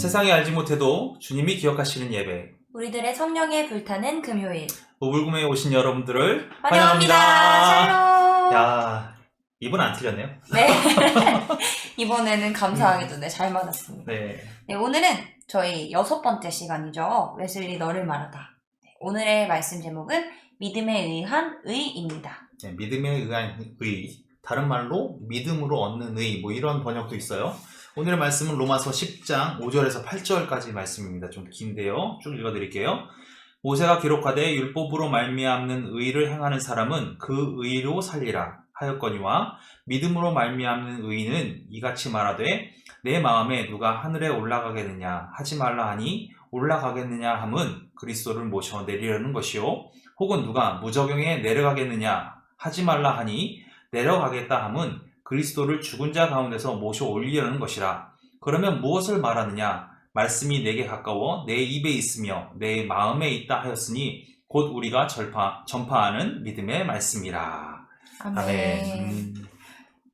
세상이 알지 못해도 주님이 기억하시는 예배, 우리들의 성령에 불타는 금요일. 오불금에 오신 여러분들을 환영합니다. 샬롬. 야, 이분 안 틀렸네요. 네. 이번에는 감사하게도 잘 맞았습니다. 네. 네, 오늘은 저희 6번째 시간이죠. 웨슬리 너를 말하다. 네, 오늘의 말씀 제목은 믿음에 의한 의입니다. 네, 믿음에 의한 의, 다른 말로 믿음으로 얻는 의, 뭐 이런 번역도 있어요. 오늘의 말씀은 로마서 10장 5절에서 8절까지 말씀입니다. 좀 긴데요. 쭉 읽어드릴게요. 모세가 기록하되 율법으로 말미암는 의를 행하는 사람은 그 의로 살리라 하였거니와 믿음으로 말미암는 의는 이같이 말하되 내 마음에 누가 하늘에 올라가겠느냐 하지 말라 하니 올라가겠느냐 함은 그리스도를 모셔 내리려는 것이요 혹은 누가 무저경에 내려가겠느냐 하지 말라 하니 내려가겠다 함은 그리스도를 죽은 자 가운데서 모셔 올리려는 것이라. 그러면 무엇을 말하느냐? 말씀이 내게 가까워 내 입에 있으며 내 마음에 있다 하였으니 곧 우리가 전파하는 믿음의 말씀이라. 아멘.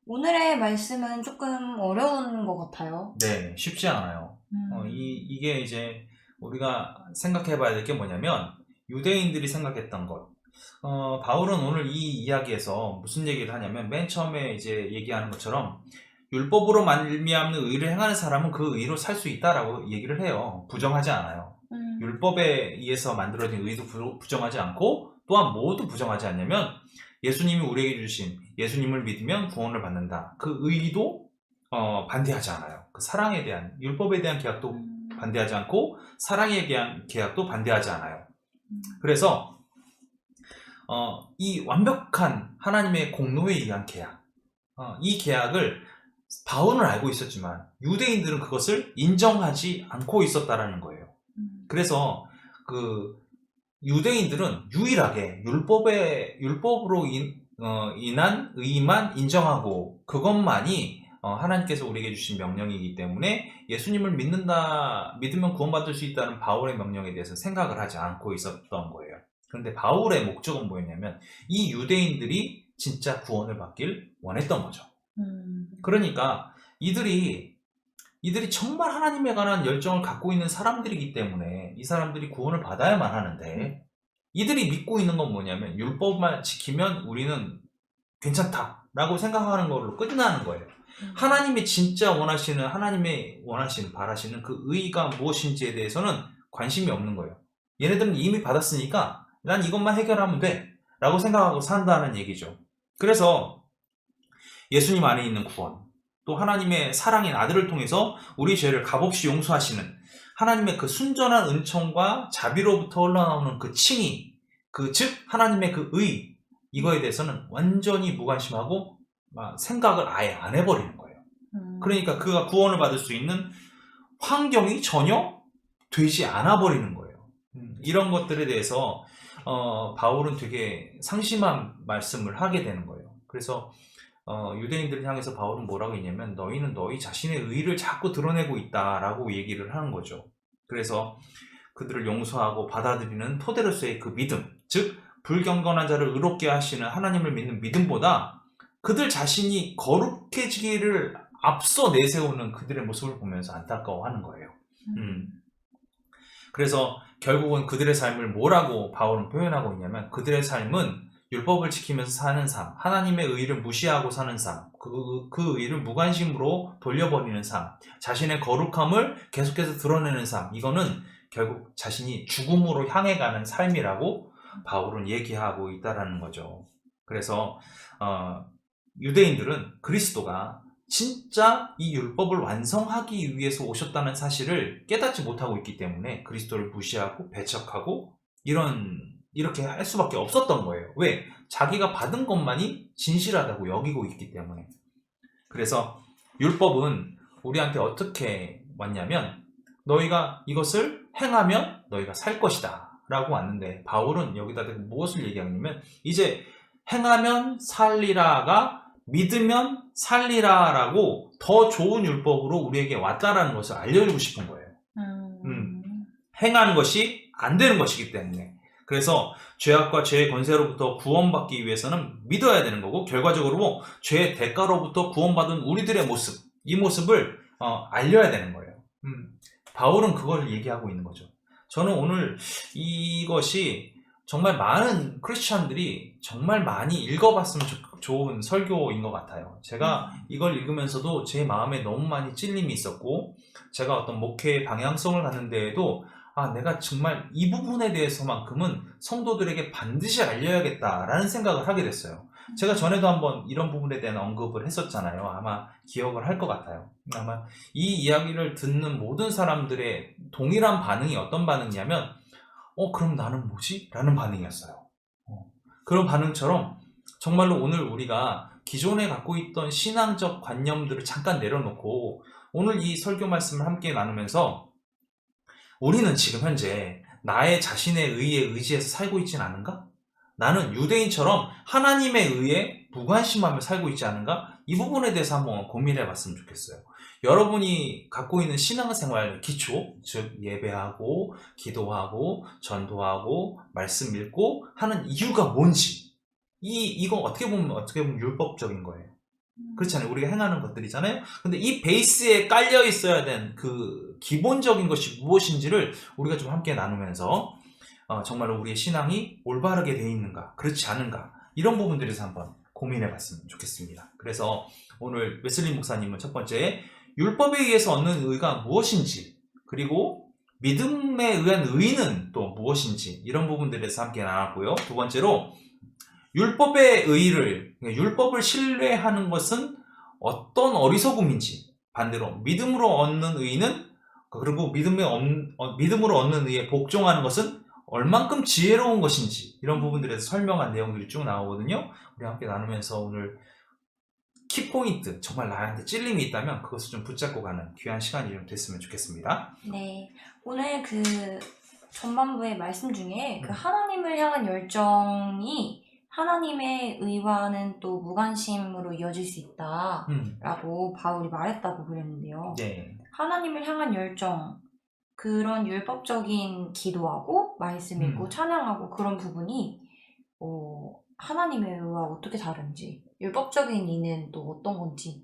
오늘의 말씀은 조금 어려운 것 같아요. 네, 쉽지 않아요. 이게 이제 우리가 생각해 봐야 될 게 뭐냐면 유대인들이 생각했던 것. 바울은 오늘 이 이야기에서 무슨 얘기를 하냐면 맨 처음에 이제 얘기하는 것처럼 율법으로 말미암는 의를 행하는 사람은 그 의로 살 수 있다라고 얘기를 해요. 부정하지 않아요. 율법에 의해서 만들어진 의도 부정하지 않고 또한 뭐도 부정하지 않냐면 예수님이 우리에게 주신 예수님을 믿으면 구원을 받는다. 그 의도 반대하지 않아요. 그 사랑에 대한 율법에 대한 계약도 반대하지 않고 사랑에 대한 계약도 반대하지 않아요. 그래서 이 완벽한 하나님의 공로에 의한 계약, 이 계약을 바울은 알고 있었지만 유대인들은 그것을 인정하지 않고 있었다라는 거예요. 그래서 그 유대인들은 유일하게 율법으로 인한 의만 인정하고 그것만이 하나님께서 우리에게 주신 명령이기 때문에 예수님을 믿으면 구원받을 수 있다는 바울의 명령에 대해서 생각을 하지 않고 있었던 거예요. 그런데 바울의 목적은 뭐였냐면 이 유대인들이 진짜 구원을 받길 원했던 거죠. 그러니까 이들이 정말 하나님에 관한 열정을 갖고 있는 사람들이기 때문에 이 사람들이 구원을 받아야만 하는데 이들이 믿고 있는 건 뭐냐면 율법만 지키면 우리는 괜찮다라고 생각하는 걸로 끝나는 거예요. 하나님이 진짜 바라시는 그 의의가 무엇인지에 대해서는 관심이 없는 거예요. 얘네들은 이미 받았으니까 난 이것만 해결하면 돼 라고 생각하고 산다는 얘기죠. 그래서 예수님 안에 있는 구원, 또 하나님의 사랑인 아들을 통해서 우리 죄를 값없이 용서하시는 하나님의 그 순전한 은총과 자비로부터 흘러나오는 그 칭의, 즉 하나님의 그 의, 이거에 대해서는 완전히 무관심하고 생각을 아예 안 해버리는 거예요. 그러니까 그가 구원을 받을 수 있는 환경이 전혀 되지 않아 버리는 거예요. 이런 것들에 대해서 바울은 되게 상심한 말씀을 하게 되는 거예요. 그래서 유대인들을 향해서 바울은 뭐라고 했냐면 너희는 너희 자신의 의를 자꾸 드러내고 있다라고 얘기를 하는 거죠. 그래서 그들을 용서하고 받아들이는 토대로서의 그 믿음, 즉 불경건한 자를 의롭게 하시는 하나님을 믿는 믿음보다 그들 자신이 거룩해지기를 앞서 내세우는 그들의 모습을 보면서 안타까워하는 거예요. 그래서 결국은 그들의 삶을 뭐라고 바울은 표현하고 있냐면 그들의 삶은 율법을 지키면서 사는 삶, 하나님의 의를 무시하고 사는 삶, 그 의를 무관심으로 돌려버리는 삶, 자신의 거룩함을 계속해서 드러내는 삶, 이거는 결국 자신이 죽음으로 향해 가는 삶이라고 바울은 얘기하고 있다는 거죠. 그래서 유대인들은 그리스도가 진짜 이 율법을 완성하기 위해서 오셨다는 사실을 깨닫지 못하고 있기 때문에 그리스도를 무시하고 배척하고 이렇게 할 수밖에 없었던 거예요. 왜? 자기가 받은 것만이 진실하다고 여기고 있기 때문에. 그래서 율법은 우리한테 어떻게 왔냐면 너희가 이것을 행하면 너희가 살 것이다 라고 왔는데 바울은 여기다 대고 무엇을 얘기하냐면 이제 행하면 살리라가 믿으면 살리라라고 더 좋은 율법으로 우리에게 왔다라는 것을 알려주고 싶은 거예요. 행하는 것이 안 되는 것이기 때문에. 그래서 죄악과 죄의 권세로부터 구원받기 위해서는 믿어야 되는 거고 결과적으로 죄의 대가로부터 구원받은 우리들의 모습, 이 모습을 알려야 되는 거예요. 바울은 그걸 얘기하고 있는 거죠. 저는 오늘 이것이 정말 많은 크리스천들이 정말 많이 읽어봤으면 좋은 설교인 것 같아요. 제가 이걸 읽으면서도 제 마음에 너무 많이 찔림이 있었고, 제가 어떤 목회의 방향성을 갖는 데에도 내가 정말 이 부분에 대해서만큼은 성도들에게 반드시 알려야겠다라는 생각을 하게 됐어요. 제가 전에도 한번 이런 부분에 대한 언급을 했었잖아요. 아마 기억을 할 것 같아요. 아마 이 이야기를 듣는 모든 사람들의 동일한 반응이 어떤 반응이냐면 그럼 나는 뭐지? 라는 반응이었어요. 그런 반응처럼 정말로 오늘 우리가 기존에 갖고 있던 신앙적 관념들을 잠깐 내려놓고 오늘 이 설교 말씀을 함께 나누면서 우리는 지금 현재 나의 자신의 의에 의지해서 살고 있진 않은가? 나는 유대인처럼 하나님에 의해 무관심하며 살고 있지 않은가? 이 부분에 대해서 한번 고민해 봤으면 좋겠어요. 여러분이 갖고 있는 신앙생활 기초, 즉 예배하고 기도하고 전도하고 말씀 읽고 하는 이유가 뭔지, 이거 어떻게 보면 율법적인 거예요. 그렇잖아요. 우리가 행하는 것들이잖아요. 근데 이 베이스에 깔려 있어야 된 그 기본적인 것이 무엇인지를 우리가 좀 함께 나누면서 정말로 우리의 신앙이 올바르게 되어 있는가, 그렇지 않은가, 이런 부분들에서 한번 고민해 봤으면 좋겠습니다. 그래서 오늘 웨슬리 목사님은 첫 번째, 율법에 의해서 얻는 의가 무엇인지, 그리고 믿음에 의한 의는 또 무엇인지, 이런 부분들에서 함께 나눴고요. 두 번째로, 율법의 의를, 율법을 신뢰하는 것은 어떤 어리석음인지, 반대로 믿음으로 얻는 의는, 그리고 믿음으로 얻는 의에 복종하는 것은 얼만큼 지혜로운 것인지, 이런 부분들에서 설명한 내용들이 쭉 나오거든요. 우리 함께 나누면서 오늘 키포인트, 정말 나한테 찔림이 있다면 그것을 좀 붙잡고 가는 귀한 시간이 좀 됐으면 좋겠습니다. 네, 오늘 그 전반부의 말씀 중에 그 하나님을 향한 열정이 하나님의 의와는 또 무관심으로 이어질 수 있다라고 바울이 말했다고 그랬는데요. 네. 하나님을 향한 열정, 그런 율법적인 기도하고 말씀 읽고 찬양하고 그런 부분이 하나님의 의와 어떻게 다른지, 율법적인 이는 또 어떤 건지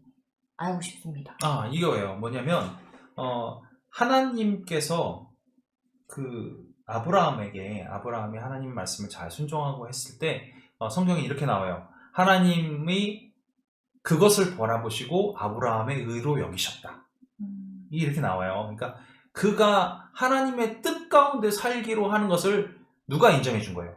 알고 싶습니다. 이거예요. 뭐냐면 하나님께서 그 아브라함이 하나님 말씀을 잘 순종하고 했을 때 성경에 이렇게 나와요. 하나님이 그것을 바라보시고 아브라함의 의로 여기셨다. 이렇게 나와요. 그러니까 그가 하나님의 뜻 가운데 살기로 하는 것을 누가 인정해 준 거예요?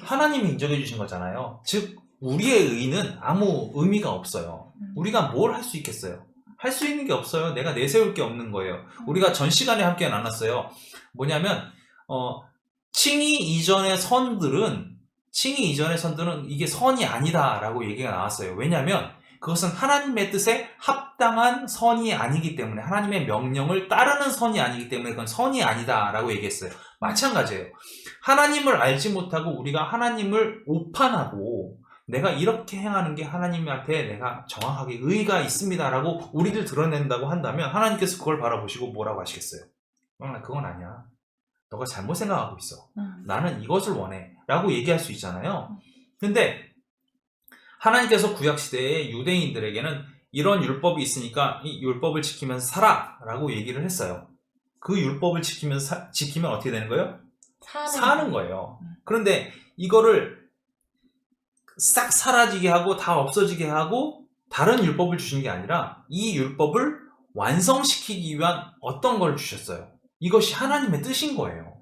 하나님이 인정해 주신 거잖아요. 즉 우리의 의는 아무 의미가 없어요. 우리가 뭘 할 수 있겠어요? 할 수 있는 게 없어요. 내가 내세울 게 없는 거예요. 우리가 전 시간에 함께 나눴어요. 뭐냐면 칭의 이전의 선들은 이게 선이 아니다라고 얘기가 나왔어요. 왜냐하면 그것은 하나님의 뜻에 합당한 선이 아니기 때문에, 하나님의 명령을 따르는 선이 아니기 때문에 그건 선이 아니다라고 얘기했어요. 마찬가지예요. 하나님을 알지 못하고 우리가 하나님을 오판하고 내가 이렇게 행하는 게 하나님한테 내가 정확하게 의의가 있습니다라고 우리들 드러낸다고 한다면 하나님께서 그걸 바라보시고 뭐라고 하시겠어요? 그건 아니야. 너가 잘못 생각하고 있어. 나는 이것을 원해. 라고 얘기할 수 있잖아요. 근데 하나님께서 구약시대의 유대인들에게는 이런 율법이 있으니까 이 율법을 지키면서 살아! 라고 얘기를 했어요. 그 율법을 지키면 어떻게 되는 거예요? 사는 거예요. 그런데 이거를 싹 사라지게 하고 다 없어지게 하고 다른 율법을 주신 게 아니라 이 율법을 완성시키기 위한 어떤 걸 주셨어요. 이것이 하나님의 뜻인 거예요.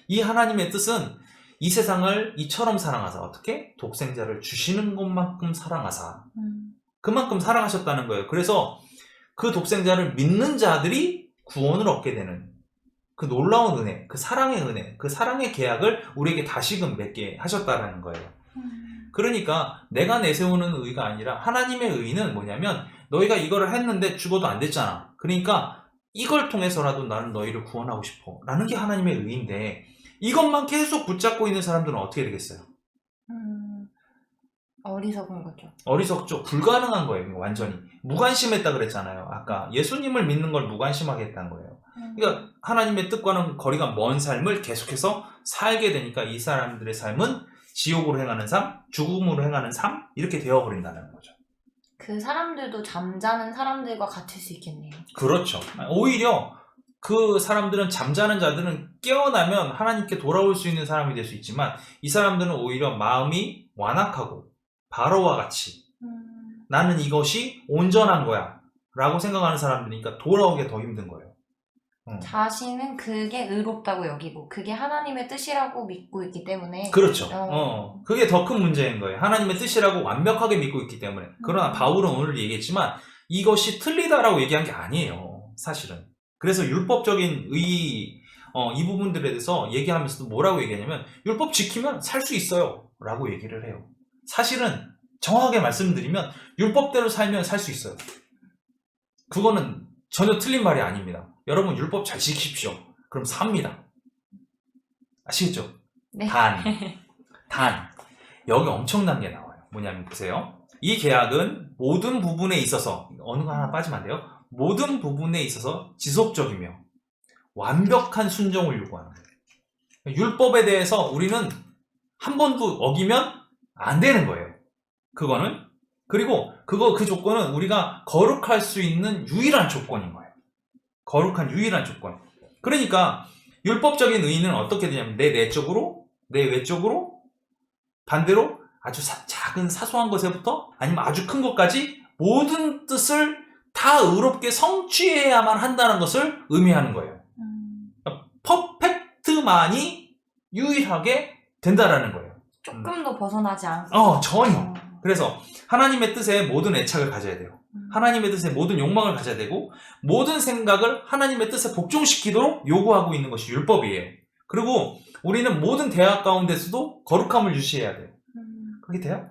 이 하나님의 뜻은 이 세상을 이처럼 사랑하사, 어떻게? 독생자를 주시는 것만큼 사랑하사. 그만큼 사랑하셨다는 거예요. 그래서 그 독생자를 믿는 자들이 구원을 얻게 되는 그 놀라운 은혜, 그 사랑의 은혜, 그 사랑의 계약을 우리에게 다시금 맺게 하셨다는 거예요. 그러니까 내가 내세우는 의가 아니라 하나님의 의는 뭐냐면 너희가 이거를 했는데 죽어도 안 됐잖아. 그러니까 이걸 통해서라도 나는 너희를 구원하고 싶어 라는 게 하나님의 의인데, 이것만 계속 붙잡고 있는 사람들은 어떻게 되겠어요? 어리석은 거죠. 어리석죠. 불가능한 거예요. 완전히 무관심했다 그랬잖아요. 아까 예수님을 믿는 걸 무관심하게 했다는 거예요. 그러니까 하나님의 뜻과는 거리가 먼 삶을 계속해서 살게 되니까 이 사람들의 삶은 지옥으로 행하는 삶, 죽음으로 행하는 삶, 이렇게 되어버린다는 거죠. 그 사람들도 잠자는 사람들과 같을 수 있겠네요. 그렇죠. 오히려 그 사람들은 잠자는 자들은 깨어나면 하나님께 돌아올 수 있는 사람이 될 수 있지만 이 사람들은 오히려 마음이 완악하고 바로와 같이 나는 이것이 온전한 거야 라고 생각하는 사람들이니까 돌아오기 더 힘든 거예요. 자신은 그게 의롭다고 여기고 그게 하나님의 뜻이라고 믿고 있기 때문에 그렇죠. 그게 더 큰 문제인 거예요. 하나님의 뜻이라고 완벽하게 믿고 있기 때문에. 그러나 바울은 오늘 얘기했지만 이것이 틀리다라고 얘기한 게 아니에요. 사실은. 그래서 율법적인 이 부분들에 대해서 얘기하면서도 뭐라고 얘기하냐면 율법 지키면 살 수 있어요 라고 얘기를 해요. 사실은 정확하게 말씀드리면 율법대로 살면 살 수 있어요. 그거는 전혀 틀린 말이 아닙니다. 여러분 율법 잘 지키십시오. 그럼 삽니다. 아시겠죠? 네. 단 여기 엄청난 게 나와요. 뭐냐면 보세요. 이 계약은 모든 부분에 있어서 어느 거 하나 빠지면 안 돼요. 모든 부분에 있어서 지속적이며 완벽한 순종을 요구하는 거예요. 율법에 대해서 우리는 한 번도 어기면 안 되는 거예요. 그거는. 그리고 그 조건은 우리가 거룩할 수 있는 유일한 조건인 거예요. 거룩한 유일한 조건. 그러니까 율법적인 의의는 어떻게 되냐면 내 내적으로, 내 외적으로, 반대로 아주 작은 사소한 것에부터 아니면 아주 큰 것까지 모든 뜻을 다 의롭게 성취해야만 한다는 것을 의미하는 거예요. 퍼펙트만이 유일하게 된다라는 거예요. 조금도 벗어나지 않고. 전혀. 그래서 하나님의 뜻에 모든 애착을 가져야 돼요. 하나님의 뜻에 모든 욕망을 가져야 되고 모든 생각을 하나님의 뜻에 복종시키도록 요구하고 있는 것이 율법이에요. 그리고 우리는 모든 대화 가운데서도 거룩함을 유지해야 돼요. 그게 돼요?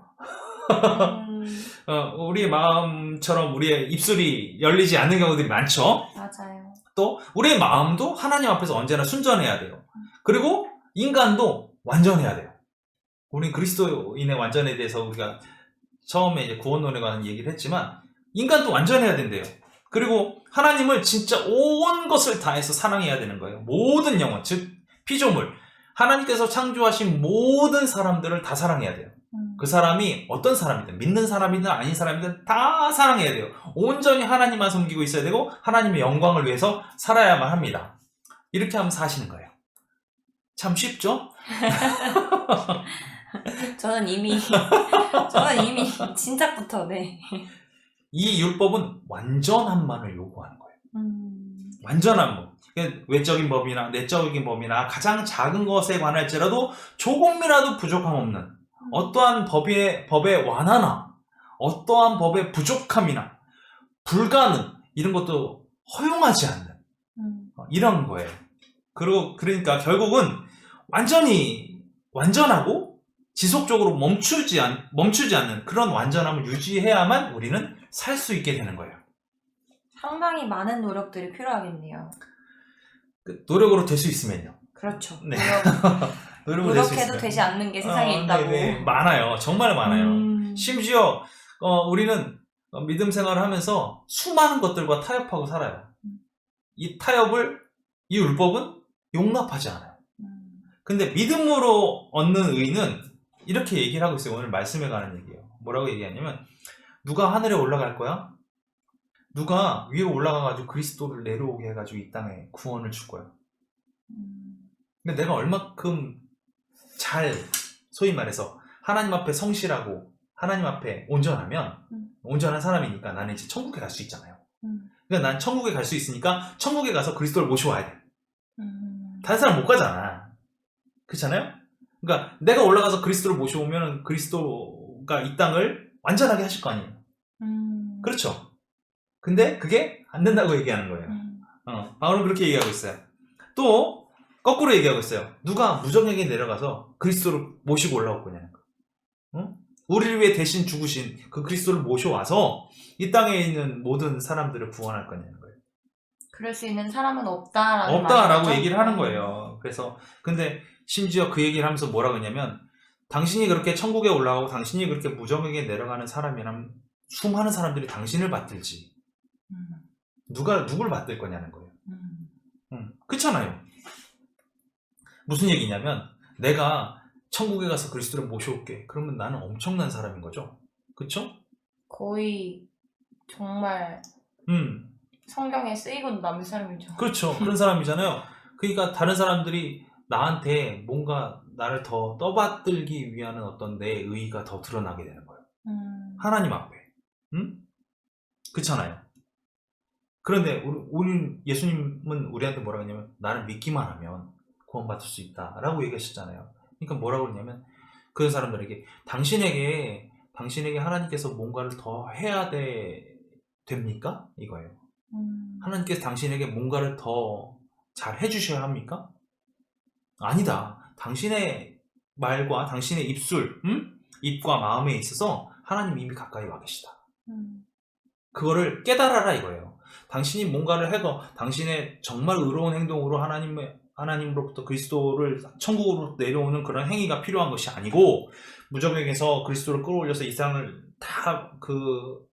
우리의 마음처럼 우리의 입술이 열리지 않는 경우들이 많죠. 맞아요. 또 우리의 마음도 하나님 앞에서 언제나 순전해야 돼요. 그리고 인간도 완전해야 돼요. 우리 그리스도인의 완전에 대해서 우리가 처음에 이제 구원론에 관한 얘기를 했지만 인간도 완전해야 된대요. 그리고 하나님을 진짜 온 것을 다해서 사랑해야 되는 거예요. 모든 영혼, 즉 피조물, 하나님께서 창조하신 모든 사람들을 다 사랑해야 돼요. 그 사람이 어떤 사람이든 믿는 사람이든 아닌 사람이든 다 사랑해야 돼요. 온전히 하나님만 섬기고 있어야 되고 하나님의 영광을 위해서 살아야만 합니다. 이렇게 하면 사시는 거예요. 참 쉽죠? 저는 이미 진작부터 네. 이 율법은 완전함만을 요구하는 거예요. 완전한 법. 외적인 법이나 내적인 법이나 가장 작은 것에 관할지라도 조금이라도 부족함 없는 어떠한 법의 완화나 어떠한 법의 부족함이나 불가능 이런 것도 허용하지 않는 이런 거예요. 그러니까 결국은 완전하고 지속적으로 멈추지 않는 그런 완전함을 유지해야만 우리는 살 수 있게 되는 거예요. 상당히 많은 노력들이 필요하겠네요. 노력으로 될 수 있으면요. 그렇죠. 네. 노력해도 되지 않는 게 세상에 있다고. 네. 많아요. 정말 많아요. 심지어 우리는 믿음 생활을 하면서 수많은 것들과 타협하고 살아요. 이 율법은 용납하지 않아요. 근데 믿음으로 얻는 의는 이렇게 얘기를 하고 있어요. 오늘 말씀에 관한 얘기예요. 뭐라고 얘기하냐면 누가 하늘에 올라갈 거야? 누가 위로 올라가가지고 그리스도를 내려오게 해가지고 이 땅에 구원을 줄 거야. 근데 내가 얼마큼 잘 소위 말해서 하나님 앞에 성실하고 하나님 앞에 온전하면 온전한 사람이니까 나는 이제 천국에 갈 수 있잖아요. 그러니까 난 천국에 갈 수 있으니까 천국에 가서 그리스도를 모셔와야 돼. 다른 사람 못 가잖아. 그렇잖아요? 그러니까 내가 올라가서 그리스도를 모셔오면 그리스도가 이 땅을 완전하게 하실 거 아니에요. 그렇죠? 근데 그게 안 된다고 얘기하는 거예요. 바울은 그렇게 얘기하고 있어요. 또 거꾸로 얘기하고 있어요. 누가 무정에게 내려가서 그리스도를 모시고 올라올 거냐는 거. 우리를 위해 대신 죽으신 그 그리스도를 모셔와서 이 땅에 있는 모든 사람들을 구원할 거냐는 거예요. 그럴 수 있는 사람은 없다라고 말이죠? 얘기를 하는 거예요. 그래서 근데 심지어 그 얘기를 하면서 뭐라고 했냐면 당신이 그렇게 천국에 올라가고 당신이 그렇게 무정에게 내려가는 사람이라면 수많은 사람들이 당신을 받들지 누가 누굴 받들 거냐는 거예요. 그렇잖아요. 무슨 얘기냐면 내가 천국에 가서 그리스도를 모셔올게. 그러면 나는 엄청난 사람인 거죠. 그렇죠? 거의 정말 성경에 쓰이고 남은 사람이죠. 그렇죠. 그런 사람이잖아요. 그러니까 다른 사람들이 나한테 뭔가 나를 더 떠받들기 위한 어떤 내 의의가 더 드러나게 되는 거예요. 하나님 앞에. 응? 그렇잖아요. 그런데 우리 예수님은 우리한테 뭐라고 했냐면 나를 믿기만 하면 구원받을 수 있다라고 얘기하셨잖아요. 그러니까 뭐라고 했냐면 그런 사람들에게 당신에게 하나님께서 뭔가를 더 해야 됩니까? 이거예요. 하나님께서 당신에게 뭔가를 더 잘 해주셔야 합니까? 아니다. 당신의 말과 당신의 입과 마음에 있어서 하나님 이미 가까이 와 계시다. 그거를 깨달아라 이거예요. 당신이 뭔가를 해도 당신의 정말 의로운 행동으로 하나님으로부터 그리스도를 천국으로 내려오는 그런 행위가 필요한 것이 아니고 무적에게서 그리스도를 끌어올려서 이 세상을 다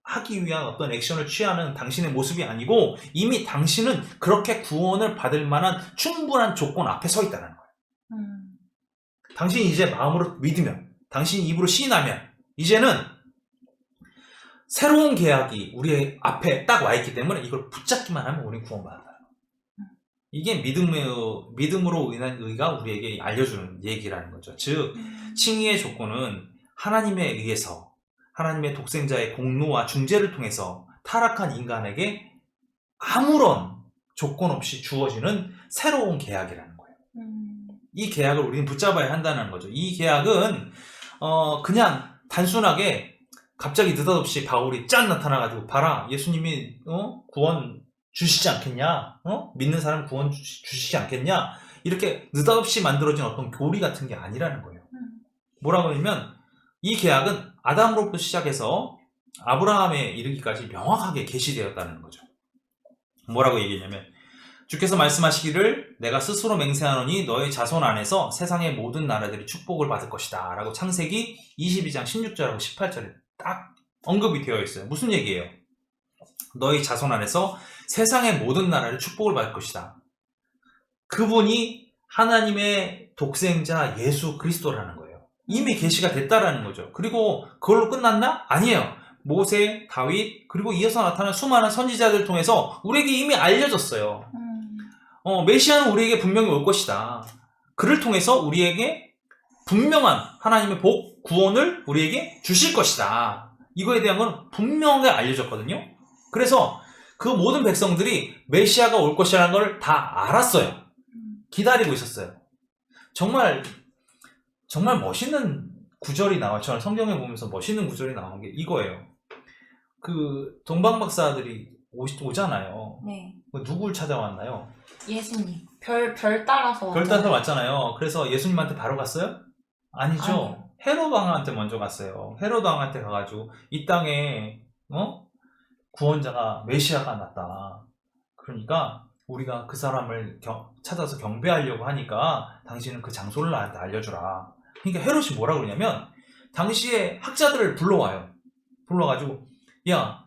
하기 위한 어떤 액션을 취하는 당신의 모습이 아니고 이미 당신은 그렇게 구원을 받을 만한 충분한 조건 앞에 서 있다는 거예요. 당신이 이제 마음으로 믿으면 당신이 입으로 시인하면 이제는 새로운 계약이 우리 앞에 딱 와 있기 때문에 이걸 붙잡기만 하면 우리는 구원받는다. 이게 믿음으로 인한 의가 우리에게 알려주는 얘기라는 거죠. 즉 칭의의 조건은 하나님에 의해서 하나님의 독생자의 공로와 중재를 통해서 타락한 인간에게 아무런 조건 없이 주어지는 새로운 계약이라는 거예요. 이 계약을 우리는 붙잡아야 한다는 거죠. 이 계약은 그냥 단순하게 갑자기 느닷없이 바울이 짠 나타나가지고 봐라 예수님이 구원 주시지 않겠냐? 믿는 사람 구원 주시지 않겠냐? 이렇게 느닷없이 만들어진 어떤 교리 같은 게 아니라는 거예요. 뭐라고 하냐면 이 계약은 아담으로부터 시작해서 아브라함에 이르기까지 명확하게 계시되었다는 거죠. 뭐라고 얘기했냐면 주께서 말씀하시기를 내가 스스로 맹세하노니 너의 자손 안에서 세상의 모든 나라들이 축복을 받을 것이다 라고 창세기 22장 16절하고 18절에 딱 언급이 되어 있어요. 무슨 얘기예요? 너희 자손 안에서 세상의 모든 나라를 축복을 받을 것이다. 그분이 하나님의 독생자 예수 그리스도라는 거예요. 이미 계시가 됐다라는 거죠. 그리고 그걸로 끝났나? 아니에요. 모세, 다윗, 그리고 이어서 나타난 수많은 선지자들 통해서 우리에게 이미 알려졌어요. 메시아는 우리에게 분명히 올 것이다. 그를 통해서 우리에게 분명한 하나님의 복, 구원을 우리에게 주실 것이다. 이거에 대한 건 분명하게 알려졌거든요. 그래서 그 모든 백성들이 메시아가 올 것이라는 걸 다 알았어요. 기다리고 있었어요. 정말 멋있는 구절이 나와요. 저는 성경에 보면서 멋있는 구절이 나온 게 이거예요. 동방 박사들이 오잖아요. 네. 누굴 찾아왔나요? 예수님. 별 따라서. 별 따라서 왔잖아요. 그래서 예수님한테 바로 갔어요? 아니죠. 아니요. 헤롯 왕한테 먼저 갔어요. 헤롯 왕한테 가가지고 이 땅에 구원자가 메시아가 났다. 그러니까 우리가 그 사람을 찾아서 경배하려고 하니까 당신은 그 장소를 나한테 알려주라. 그러니까 헤롯이 뭐라고 그러냐면 당시에 학자들을 불러와요. 불러가지고 야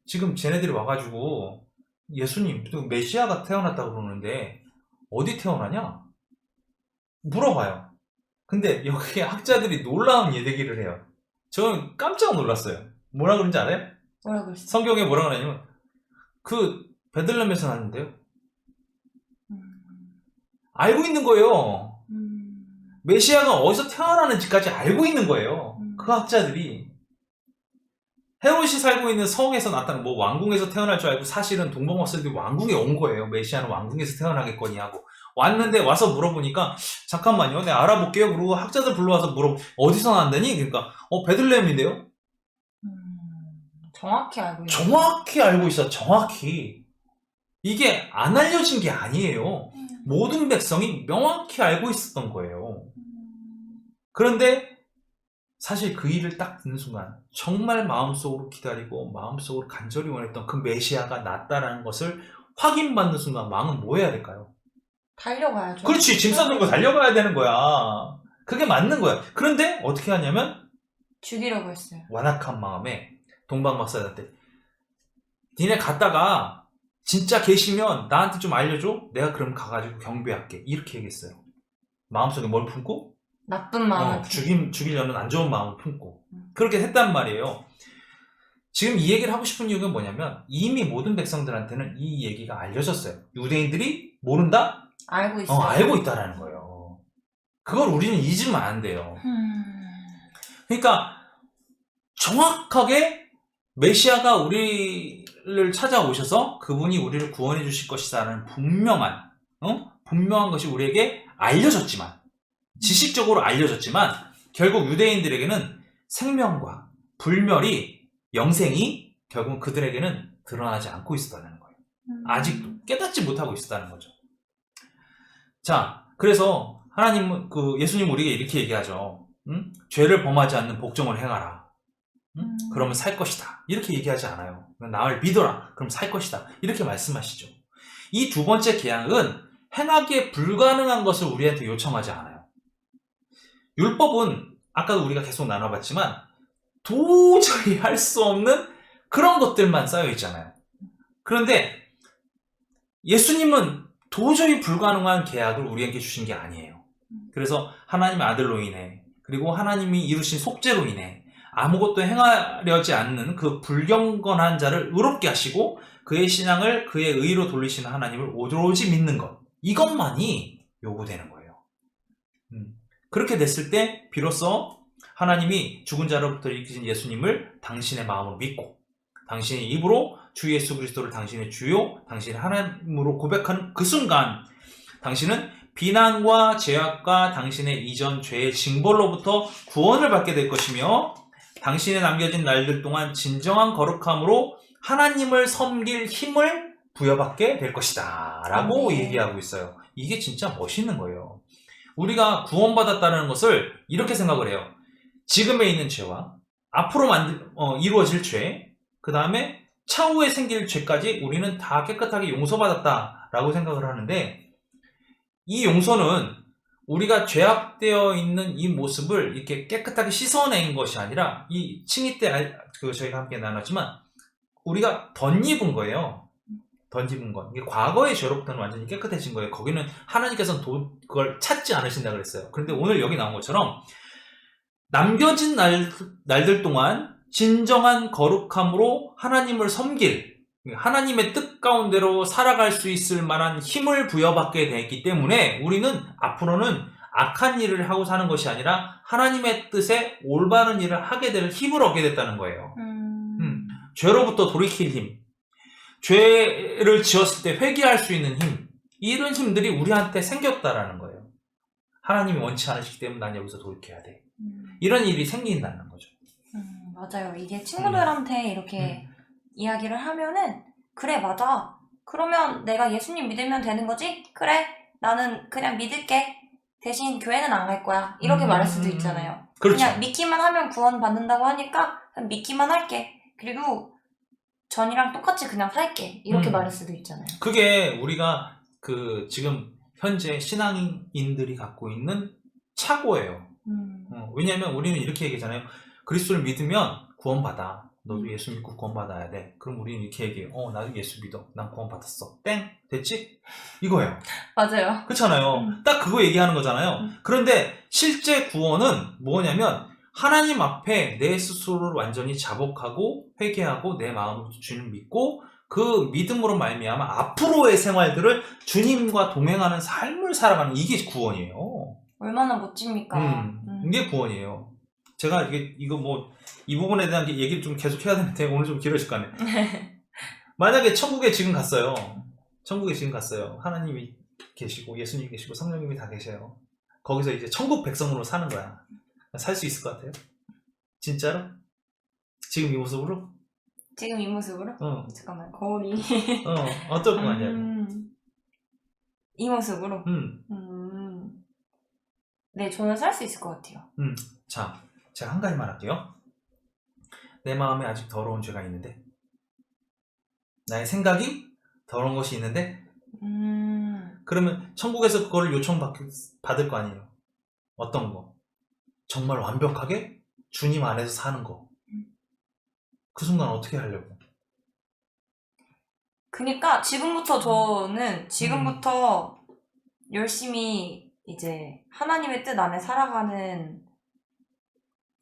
지금 쟤네들이 와가지고 예수님 또 메시아가 태어났다고 그러는데 어디 태어나냐? 물어봐요. 근데 여기에 학자들이 놀라운 예대기를 해요. 저는 깜짝 놀랐어요. 뭐라 그런지 알아요? 뭐라고 했어요? 성경에 뭐라 그러냐면 베들레헴에서 났는데요. 알고 있는 거예요. 메시아가 어디서 태어나는지까지 알고 있는 거예요. 그 학자들이. 헤롯이 살고 있는 성에서 나타난 왕궁에서 태어날 줄 알고 사실은 동방박사들이 왕궁에 온 거예요. 메시아는 왕궁에서 태어나겠거니 하고. 왔는데 와서 물어보니까 잠깐만요. 내가 알아볼게요. 그리고 학자들 불러와서 어디서 난다니? 그러니까 베들레헴인데요. 정확히 알고 있어요. 정확히 알고 있어. 정확히. 이게 안 알려진 게 아니에요. 모든 백성이 명확히 알고 있었던 거예요. 그런데 사실 그 일을 딱 듣는 순간 정말 마음속으로 기다리고 마음속으로 간절히 원했던 그 메시아가 낫다라는 것을 확인받는 순간 왕은 뭐 해야 될까요? 달려가야죠. 그렇지. 짐 싸들고 달려가야 되는 거야. 그게 맞는 거야. 그런데 어떻게 하냐면 죽이려고 했어요. 완악한 마음에 동방박사한테 니네 갔다가 진짜 계시면 나한테 좀 알려줘. 내가 그럼 가가지고 경배할게. 이렇게 얘기했어요. 마음속에 뭘 품고? 나쁜 마음. 죽이려는 안 좋은 마음을 품고. 그렇게 했단 말이에요. 지금 이 얘기를 하고 싶은 이유가 뭐냐면 이미 모든 백성들한테는 이 얘기가 알려졌어요. 유대인들이 모른다? 알고 있어요. 알고 있다라는 거예요. 그걸 우리는 잊으면 안 돼요. 그러니까 정확하게 메시아가 우리를 찾아오셔서 그분이 우리를 구원해 주실 것이다라는 분명한 것이 우리에게 알려졌지만, 지식적으로 알려졌지만 결국 유대인들에게는 생명과 불멸이, 영생이 결국 그들에게는 드러나지 않고 있었다는 거예요. 아직도 깨닫지 못하고 있었다는 거죠. 자, 그래서 하나님은 예수님 우리에게 이렇게 얘기하죠. 죄를 범하지 않는 복종을 행하라. 그러면 살 것이다. 이렇게 얘기하지 않아요. 나를 믿어라. 그럼 살 것이다. 이렇게 말씀하시죠. 이 두 번째 계약은 행하기에 불가능한 것을 우리한테 요청하지 않아요. 율법은 아까도 우리가 계속 나눠봤지만 도저히 할 수 없는 그런 것들만 쌓여 있잖아요. 그런데 예수님은 도저히 불가능한 계약을 우리에게 주신 게 아니에요. 그래서 하나님의 아들로 인해, 그리고 하나님이 이루신 속죄로 인해 아무것도 행하려지 않는 그 불경건한 자를 의롭게 하시고 그의 신앙을 그의 의로 돌리시는 하나님을 오로지 믿는 것, 이것만이 요구되는 거예요. 그렇게 됐을 때 비로소 하나님이 죽은 자로부터 일으키신 예수님을 당신의 마음으로 믿고 당신의 입으로 주 예수 그리스도를 당신의 주요, 당신의 하나님으로 고백하는 그 순간 당신은 비난과 죄악과 당신의 이전 죄의 징벌로부터 구원을 받게 될 것이며 당신의 남겨진 날들 동안 진정한 거룩함으로 하나님을 섬길 힘을 부여받게 될 것이다 라고 얘기하고 있어요. 이게 진짜 멋있는 거예요. 우리가 구원받았다는 것을 이렇게 생각을 해요. 지금에 있는 죄와 앞으로 이루어질 죄, 그 다음에 차후에 생길 죄까지 우리는 다 깨끗하게 용서받았다라고 생각을 하는데, 이 용서는 우리가 죄악되어 있는 이 모습을 이렇게 깨끗하게 씻어낸 것이 아니라, 이 칭의 때 저희가 함께 나눴지만 우리가 덧입은 거예요. 덧입은 것. 이게 과거의 죄로부터는 완전히 깨끗해진 거예요. 거기는 하나님께서는 그걸 찾지 않으신다 그랬어요. 그런데 오늘 여기 나온 것처럼 남겨진 날들 동안 진정한 거룩함으로 하나님을 섬길, 하나님의 뜻 가운데로 살아갈 수 있을 만한 힘을 부여받게 됐기 때문에 우리는 앞으로는 악한 일을 하고 사는 것이 아니라 하나님의 뜻에 올바른 일을 하게 될 힘을 얻게 됐다는 거예요. 죄로부터 돌이킬 힘, 죄를 지었을 때 회개할 수 있는 힘, 이런 힘들이 우리한테 생겼다라는 거예요. 하나님이 원치 않으시기 때문에 난 여기서 돌이켜야 돼. 이런 일이 생긴다는 거죠. 맞아요. 이게 친구들한테 이렇게 이야기를 하면은, 그래, 맞아. 그러면 내가 예수님 믿으면 되는 거지? 그래, 나는 그냥 믿을게. 대신 교회는 안 갈 거야. 이렇게 말할 수도 있잖아요. 그렇죠. 그냥 믿기만 하면 구원 받는다고 하니까 그냥 믿기만 할게. 그리고 전이랑 똑같이 그냥 살게. 이렇게 말할 수도 있잖아요. 그게 우리가 지금 현재 신앙인들이 갖고 있는 착오예요. 왜냐하면 우리는 이렇게 얘기하잖아요. 그리스도를 믿으면 구원받아. 너도 예수 믿고 구원받아야 돼. 그럼 우리는 이렇게 얘기해요. 나도 예수 믿어. 난 구원받았어. 땡. 됐지? 이거예요. 맞아요. 그렇잖아요. 딱 그거 얘기하는 거잖아요. 그런데 실제 구원은 뭐냐면 하나님 앞에 내 스스로를 완전히 자복하고 회개하고 내 마음으로 주님을 믿고 그 믿음으로 말미암아 앞으로의 생활들을 주님과 동행하는 삶을 살아가는, 이게 구원이에요. 얼마나 멋집니까? 이게 구원이에요. 제가 이 부분에 대한 얘기를 좀 계속 해야 되는데 오늘 좀 길어질 거 아니에요. 만약에 천국에 지금 갔어요. 하나님이 계시고 예수님이 계시고 성령님이 다 계셔요. 거기서 이제 천국 백성으로 사는 거야. 살 수 있을 것 같아요? 진짜로? 지금 이 모습으로? 지금 이 모습으로? 잠깐만, 거울이. 어떨 것 같냐고. 이 모습으로? 네, 저는 살 수 있을 것 같아요. 자, 제가 한 가지만 할게요. 내 마음에 아직 더러운 죄가 있는데, 나의 생각이 더러운 것이 있는데, 그러면 천국에서 그거를 요청받을 거 아니에요. 어떤 거? 정말 완벽하게 주님 안에서 사는 거. 그 순간 어떻게 하려고? 그러니까 저는 지금부터 열심히 이제 하나님의 뜻 안에 살아가는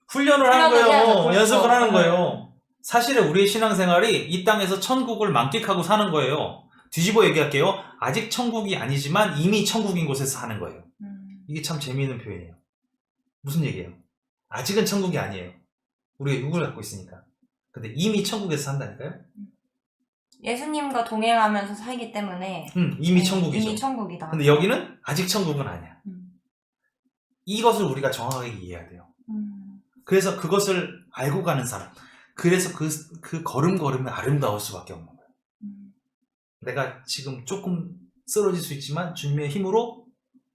훈련을 하는 거예요. 해야죠. 그렇죠. 연습을 하는 거예요. 사실은 우리의 신앙생활이 이 땅에서 천국을 만끽하고 사는 거예요. 뒤집어 얘기할게요. 아직 천국이 아니지만 이미 천국인 곳에서 사는 거예요. 이게 참 재미있는 표현이에요. 무슨 얘기예요? 아직은 천국이 아니에요. 우리가 육을 갖고 있으니까. 근데 이미 천국에서 산다니까요? 예수님과 동행하면서 살기 때문에 이미 천국이죠. 이미 천국이다. 근데 여기는 아직 천국은 아니야. 이것을 우리가 정확하게 이해해야 돼요. 그래서 그것을 알고 가는 사람. 그래서 그 걸음걸음이 아름다울 수밖에 없는 거예요. 내가 지금 조금 쓰러질 수 있지만 주님의 힘으로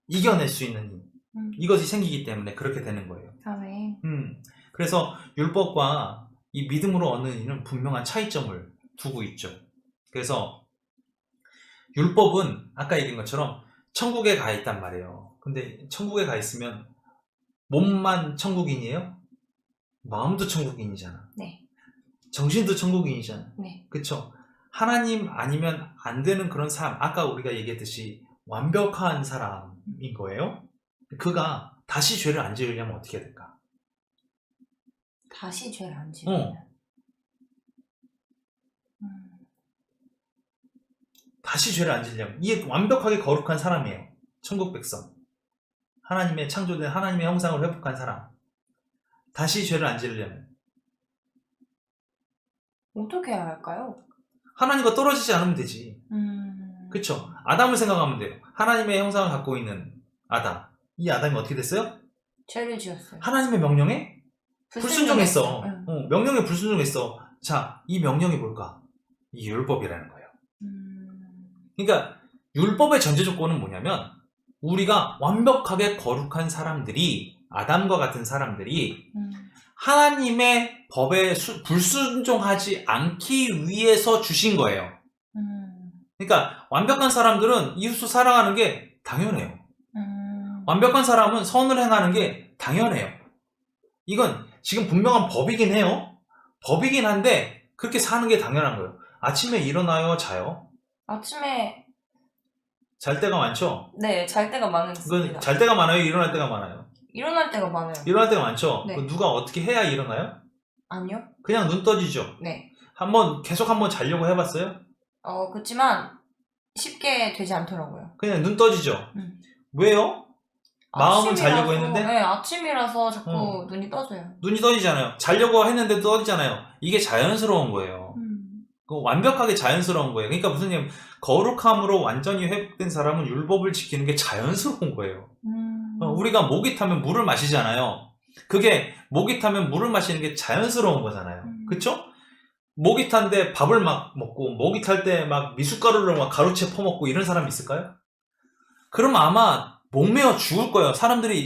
이겨낼 수 있는 힘. 이것이 생기기 때문에 그렇게 되는 거예요. 아멘. 그래서 율법과 이 믿음으로 얻는 이는 분명한 차이점을 두고 있죠. 그래서 율법은 아까 얘기한 것처럼 천국에 가 있단 말이에요. 근데 천국에 가 있으면 몸만 천국인이에요? 마음도 천국인이잖아. 네. 정신도 천국인이잖아. 네. 그쵸? 하나님 아니면 안 되는 그런 삶, 아까 우리가 얘기했듯이 완벽한 사람인 거예요. 그가 다시 죄를 안 지으려면 어떻게 해야 될까? 다시 죄를 안 지으면 다시 죄를 안 지으려면 이게 완벽하게 거룩한 사람이에요. 천국 백성. 하나님의 창조된 하나님의 형상을 회복한 사람. 다시 죄를 안 지으려면 어떻게 해야 할까요? 하나님과 떨어지지 않으면 되지. 그쵸? 아담을 생각하면 돼요. 하나님의 형상을 갖고 있는 아담. 이 아담이 어떻게 됐어요? 죄를 지었어요. 하나님의 명령에 불순종했어. 응. 명령에 불순종했어. 자, 이 명령이 뭘까? 이 율법이라는 거예요. 그러니까 율법의 전제 조건은 뭐냐면 우리가 완벽하게 거룩한 사람들이 아담과 같은 사람들이 하나님의 법에 불순종하지 않기 위해서 주신 거예요. 그러니까 완벽한 사람들은 이웃을 사랑하는 게 당연해요. 완벽한 사람은 선을 행하는 게 당연해요. 이건 지금 분명한 법이긴 해요. 법이긴 한데 그렇게 사는 게 당연한 거예요. 아침에 일어나요, 자요? 아침에 잘 때가 많죠? 네, 잘 때가 그건 많습니다. 잘 때가 많아요, 일어날 때가 많아요? 일어날 때가 많아요. 일어날 때가 많죠? 네. 그 누가 어떻게 해야 일어나요? 아니요? 그냥 눈 떠지죠? 네. 계속 한번 자려고 해봤어요? 그렇지만 쉽게 되지 않더라고요. 그냥 눈 떠지죠? 왜요? 마음은 자려고 했는데? 네, 아침이라서 자꾸 눈이 떠져요. 눈이 떠지잖아요. 자려고 했는데 떠지잖아요. 이게 자연스러운 거예요. 완벽하게 자연스러운 거예요. 그러니까 무슨 얘기냐면 거룩함으로 완전히 회복된 사람은 율법을 지키는 게 자연스러운 거예요. 우리가 목이 타면 물을 마시잖아요. 그게 목이 타면 물을 마시는 게 자연스러운 거잖아요. 그쵸? 목이 탄데 밥을 막 먹고 목이 탈 때 막 미숫가루를 막 가루채 퍼먹고 이런 사람이 있을까요? 그럼 아마 목매어 죽을 거예요.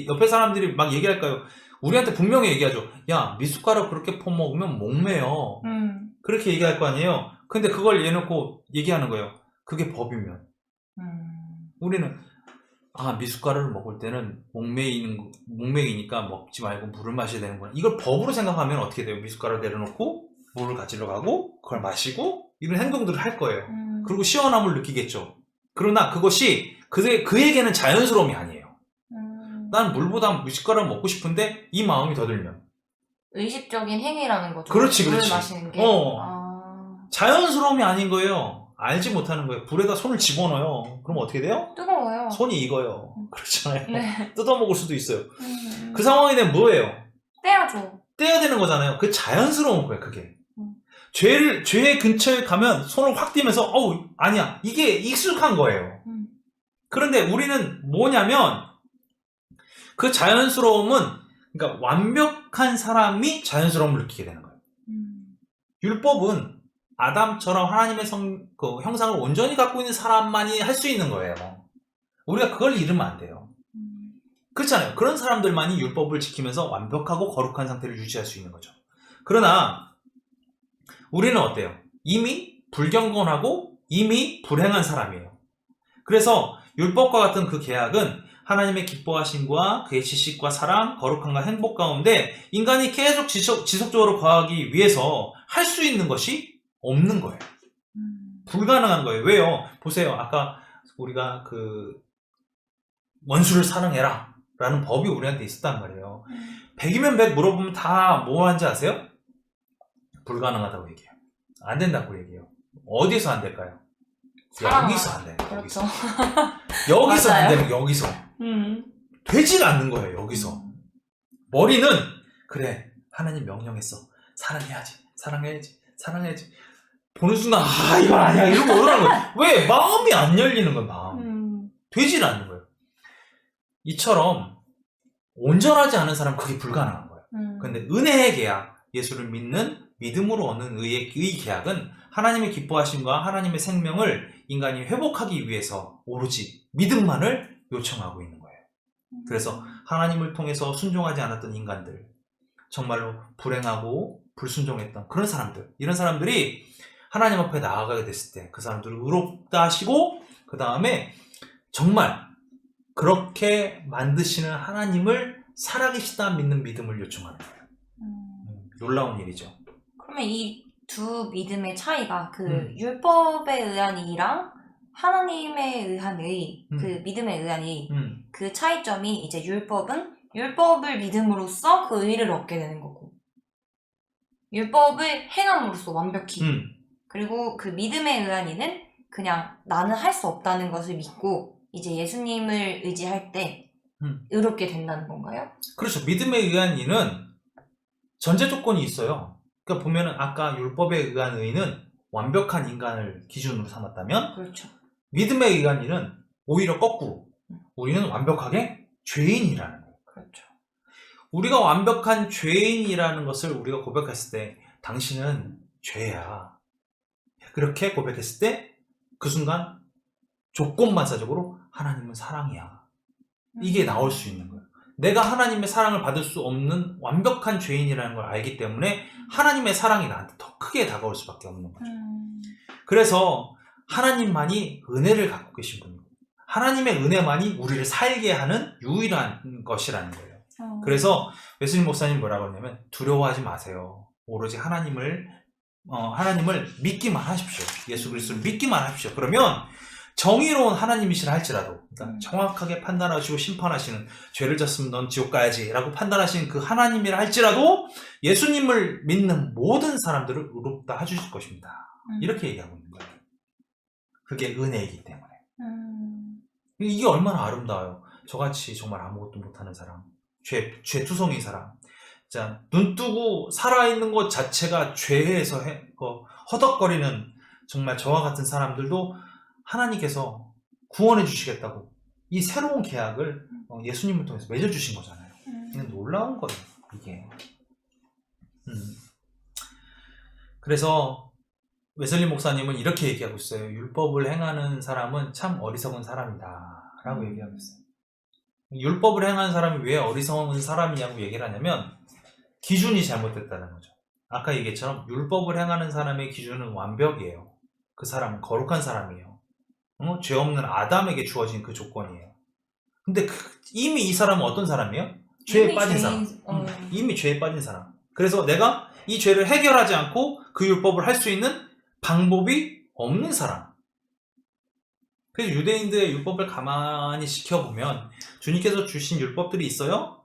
옆에 사람들이 막 얘기할 거예요. 우리한테 분명히 얘기하죠. 야, 미숫가루 그렇게 퍼먹으면 목매어. 그렇게 얘기할 거 아니에요. 근데 그걸 얘놓고 얘기하는 거예요. 그게 법이면. 우리는 미숫가루를 먹을 때는 목매이니까 먹지 말고 물을 마셔야 되는구나. 이걸 법으로 생각하면 어떻게 돼요? 미숫가루 내려놓고 물을 가지러 가고 그걸 마시고 이런 행동들을 할 거예요. 그리고 시원함을 느끼겠죠. 그러나 그것이 그에게는 자연스러움이 아니에요. 난 물보다 미숫가루를 먹고 싶은데 이 마음이 더 들면 의식적인 행위라는 거죠. 그렇지. 물을 마시는 게. 자연스러움이 아닌 거예요. 알지 못하는 거예요. 불에다 손을 집어넣어요. 그럼 어떻게 돼요? 뜨거워요. 손이 익어요. 그렇잖아요. 네. 뜯어먹을 수도 있어요. 그 상황이 되면 뭐예요? 떼야죠. 떼야 되는 거잖아요. 그 자연스러운 거예요, 그게. 죄의 근처에 가면 손을 확 띄면서 아니야. 이게 익숙한 거예요. 그런데 우리는 뭐냐면 그 자연스러움은 그러니까 완벽한 사람이 자연스러움을 느끼게 되는 거예요. 율법은 아담처럼 하나님의 형상을 온전히 갖고 있는 사람만이 할 수 있는 거예요. 우리가 그걸 잃으면 안 돼요. 그렇잖아요. 그런 사람들만이 율법을 지키면서 완벽하고 거룩한 상태를 유지할 수 있는 거죠. 그러나 우리는 어때요? 이미 불경건하고 이미 불행한 사람이에요. 그래서 율법과 같은 그 계약은 하나님의 기뻐하심과 그의 지식과 사랑, 거룩함과 행복 가운데 인간이 계속 지속적으로 거하기 위해서 할 수 있는 것이 없는 거예요. 불가능한 거예요. 왜요? 보세요. 아까 우리가 원수를 사랑해라 라는 법이 우리한테 있었단 말이에요. 100이면 100 물어보면 다 뭐 하는지 아세요? 불가능하다고 얘기해요. 안 된다고 얘기해요. 어디서 안 될까요? 사랑하라. 여기서 안 돼요. 그렇죠. 여기서 안 맞아요. 되는 여기서. 음. 되질 않는 거예요. 여기서. 머리는 그래 하나님 명령했어. 사랑해야지. 보는 순간 이건 아니야 이러고 오더라는 거예요. 왜? 마음이 안 열리는 거예요. 마음. 되질 않는 거예요. 이처럼 온전하지 않은 사람은 그게 불가능한 거예요. 근데 은혜의 계약, 예수를 믿는 믿음으로 얻는 의의 계약은 하나님의 기뻐하심과 하나님의 생명을 인간이 회복하기 위해서 오로지 믿음만을 요청하고 있는 거예요. 그래서 하나님을 통해서 순종하지 않았던 인간들, 정말로 불행하고 불순종했던 그런 사람들, 이런 사람들이 하나님 앞에 나아가게 됐을 때 그 사람들을 의롭다 하시고 그 다음에 정말 그렇게 만드시는 하나님을 살아계시다 믿는 믿음을 요청하는 거예요. 놀라운 일이죠. 그러면 이 두 믿음의 차이가 그 율법에 의한 의랑 하나님에 의한 의, 그 믿음에 의한 의, 그 차이점이 이제 율법은 율법을 믿음으로써 그 의를 얻게 되는 거고 율법을 행함으로써 완벽히 그리고 그 믿음에 의한 이는 그냥 나는 할 수 없다는 것을 믿고 이제 예수님을 의지할 때 의롭게 된다는 건가요? 그렇죠. 믿음에 의한 이는 전제 조건이 있어요. 그러니까 보면은 아까 율법에 의한 의는 완벽한 인간을 기준으로 삼았다면 그렇죠. 믿음에 의한 이는 오히려 거꾸로 우리는 완벽하게 죄인이라는 거예요. 그렇죠. 우리가 완벽한 죄인이라는 것을 우리가 고백했을 때 당신은 죄야. 그렇게 고백했을 때 그 순간 조건반사적으로 하나님은 사랑이야. 이게 나올 수 있는 거예요. 내가 하나님의 사랑을 받을 수 없는 완벽한 죄인이라는 걸 알기 때문에 하나님의 사랑이 나한테 더 크게 다가올 수밖에 없는 거죠. 그래서 하나님만이 은혜를 갖고 계신 분이고 하나님의 은혜만이 우리를 살게 하는 유일한 것이라는 거예요. 그래서 웨슬리 목사님 뭐라고 하냐면 두려워하지 마세요. 오로지 하나님을 믿기만 하십시오. 예수 그리스도를 믿기만 하십시오. 그러면 정의로운 하나님이시라 할지라도 그러니까 정확하게 판단하시고 심판하시는 죄를 졌으면 넌 지옥 가야지 라고 판단하시는 그 하나님이라 할지라도 예수님을 믿는 모든 사람들을 의롭다 해주실 것입니다. 이렇게 얘기하고 있는 거예요. 그게 은혜이기 때문에. 이게 얼마나 아름다워요. 저같이 정말 아무것도 못하는 사람, 죄투성인 사람, 자, 눈 뜨고 살아있는 것 자체가 죄에서 허덕거리는 정말 저와 같은 사람들도 하나님께서 구원해 주시겠다고 이 새로운 계약을 예수님을 통해서 맺어주신 거잖아요. 이게 놀라운 거예요, 이게. 그래서 웨슬리 목사님은 이렇게 얘기하고 있어요. 율법을 행하는 사람은 참 어리석은 사람이다 라고 얘기하고 있어요. 율법을 행하는 사람이 왜 어리석은 사람이냐고 얘기를 하냐면 기준이 잘못됐다는 거죠. 아까 얘기했처럼 율법을 행하는 사람의 기준은 완벽이에요. 그 사람은 거룩한 사람이에요. 죄 없는 아담에게 주어진 그 조건이에요. 근데 이미 이 사람은 어떤 사람이에요? 죄에 빠진 사람. 이미 죄에 빠진 사람. 그래서 내가 이 죄를 해결하지 않고 그 율법을 할 수 있는 방법이 없는 사람. 그래서 유대인들의 율법을 가만히 지켜보면 주님께서 주신 율법들이 있어요.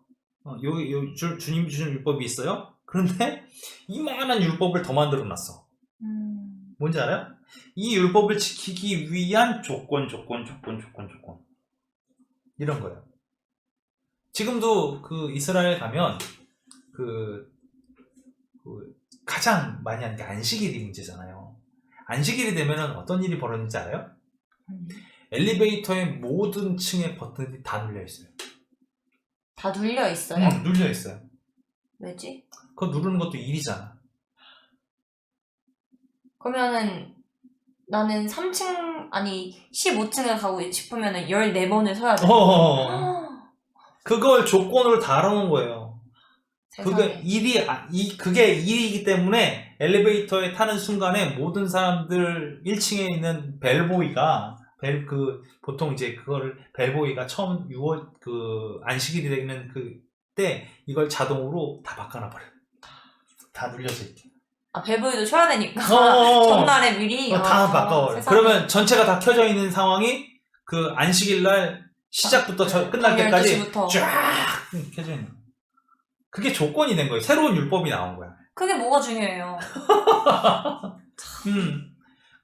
주님이 주신 율법이 있어요. 그런데 이만한 율법을 더 만들어 놨어. 뭔지 알아요? 이 율법을 지키기 위한 조건. 이런 거예요. 지금도 그 이스라엘 가면 가장 많이 하는 게 안식일이 문제잖아요. 안식일이 되면 어떤 일이 벌어지는지 알아요? 엘리베이터의 모든 층의 버튼이 다 눌려 있어요. 다 눌려 있어요? 눌려 있어요. 왜지? 그거 누르는 것도 일이잖아. 그러면은 나는 3층 아니 15층을 가고 싶으면은 14번을 서야 돼. 그걸 조건으로 달아놓은 거예요. 세상에. 그게 일이기 때문에 엘리베이터에 타는 순간에 모든 사람들 1층에 있는 벨보이가 보통 이제 그거를 벨보이가 처음 안식일이 되는 그때 이걸 자동으로 다 바꿔놔버려. 다 눌려져 있게. 아, 벨보이도 쳐야 되니까 전날에 미리 다 바꿔버려. 그러면 전체가 다 켜져 있는 상황이 그 안식일 날 시작부터 끝날 때까지 쫙 켜져 있는 거야. 그게 조건이 된 거예요. 새로운 율법이 나온 거야. 그게 뭐가 중요해요?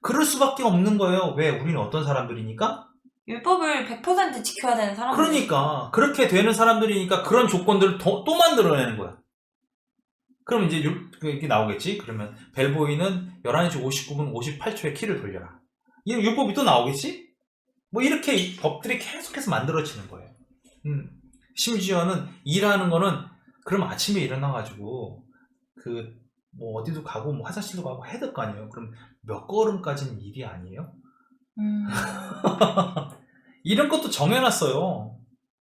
그럴 수밖에 없는 거예요. 왜? 우리는 어떤 사람들이니까? 율법을 100% 지켜야 되는 사람들. 그러니까 그렇게 되는 사람들이니까 그런 조건들을 또 만들어내는 거야. 그럼 이제 이렇게 나오겠지? 그러면 벨보이는 11시 59분 58초에 키를 돌려라. 이 율법이 또 나오겠지? 뭐 이렇게 이 법들이 계속해서 만들어지는 거예요. 심지어는 일하는 거는 그럼 아침에 일어나가지고 뭐 어디도 가고 뭐 화장실도 가고 해야 될 거 아니에요. 그럼 몇 걸음까지는 일이 아니에요? 이런 것도 정해놨어요.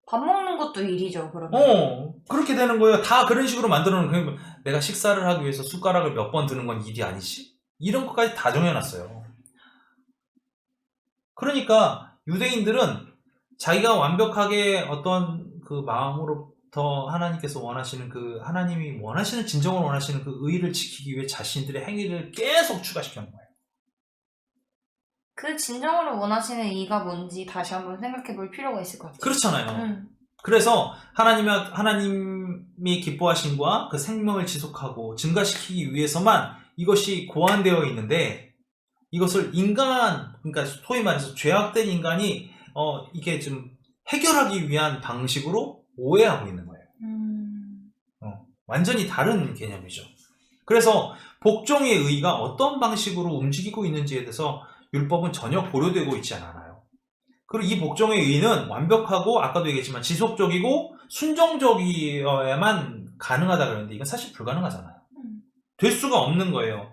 밥 먹는 것도 일이죠, 그러면. 그렇게 되는 거예요. 다 그런 식으로 만들어 놓은 거예요. 내가 식사를 하기 위해서 숟가락을 몇 번 드는 건 일이 아니지. 이런 것까지 다 정해놨어요. 그러니까 유대인들은 자기가 완벽하게 어떤 그 마음으로부터 하나님께서 원하시는 하나님이 원하시는 진정으로 원하시는 그 의의를 지키기 위해 자신들의 행위를 계속 추가시키는 거예요. 그 진정으로 원하시는 이가 뭔지 다시 한번 생각해 볼 필요가 있을 것 같아요. 그렇잖아요. 그래서 하나님이 기뻐하심과 그 생명을 지속하고 증가시키기 위해서만 이것이 고안되어 있는데 이것을 그러니까 소위 말해서 죄악된 인간이 이게 좀 해결하기 위한 방식으로 오해하고 있는 거예요. 완전히 다른 개념이죠. 그래서 복종의 의의가 어떤 방식으로 움직이고 있는지에 대해서 율법은 전혀 고려되고 있지 않아요. 그리고 이 복종의 의의는 완벽하고 아까도 얘기했지만 지속적이고 순종적이어야만 가능하다 그러는데 이건 사실 불가능하잖아요. 될 수가 없는 거예요.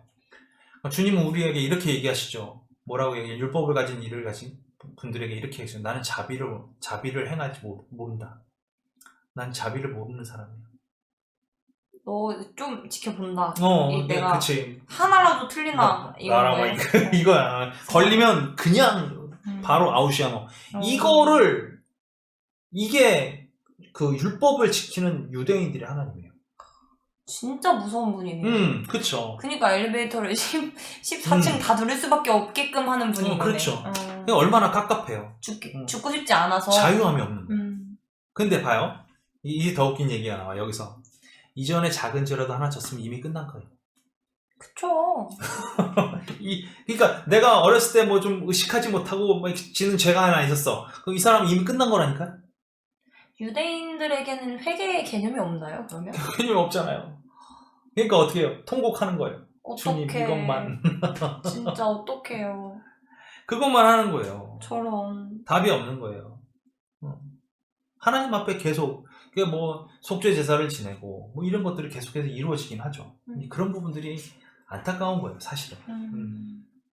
주님은 우리에게 이렇게 얘기하시죠. 뭐라고 얘기해요? 율법을 가진 이를 가진 분들에게 이렇게 얘기하죠. 나는 자비를 행하지 모른다. 난 자비를 모르는 사람이야. 너 좀 지켜본다. 내가 그치. 하나라도 틀리나 이거야. 걸리면 그냥 바로 아웃이야. 너. 이게 그 율법을 지키는 유대인들의 하나님이에요. 진짜 무서운 분이네요. 그쵸. 그러니까 엘리베이터를 14층 다 누를 수밖에 없게끔 하는 분이네. 그렇죠. 얼마나 깝깝해요. 죽고 싶지 않아서. 자유함이 없는 거예요. 근데 봐요. 이게 더 웃긴 얘기가 나와 여기서. 이전에 작은 죄라도 하나 졌으면 이미 끝난 거예요. 그쵸. 그러니까 내가 어렸을 때 뭐 좀 의식하지 못하고 지는 죄가 하나 있었어. 그럼 이 사람은 이미 끝난 거라니까? 유대인들에게는 회개의 개념이 없나요, 그러면? 개념이 없잖아요. 그러니까 어떻게 해요? 통곡하는 거예요. 주님 이것만. 진짜 어떡해요. 그것만 하는 거예요. 저런. 답이 없는 거예요. 하나님 앞에 계속 뭐 속죄 제사를 지내고 뭐 이런 것들이 계속해서 이루어지긴 하죠. 그런 부분들이 안타까운 거예요, 사실은.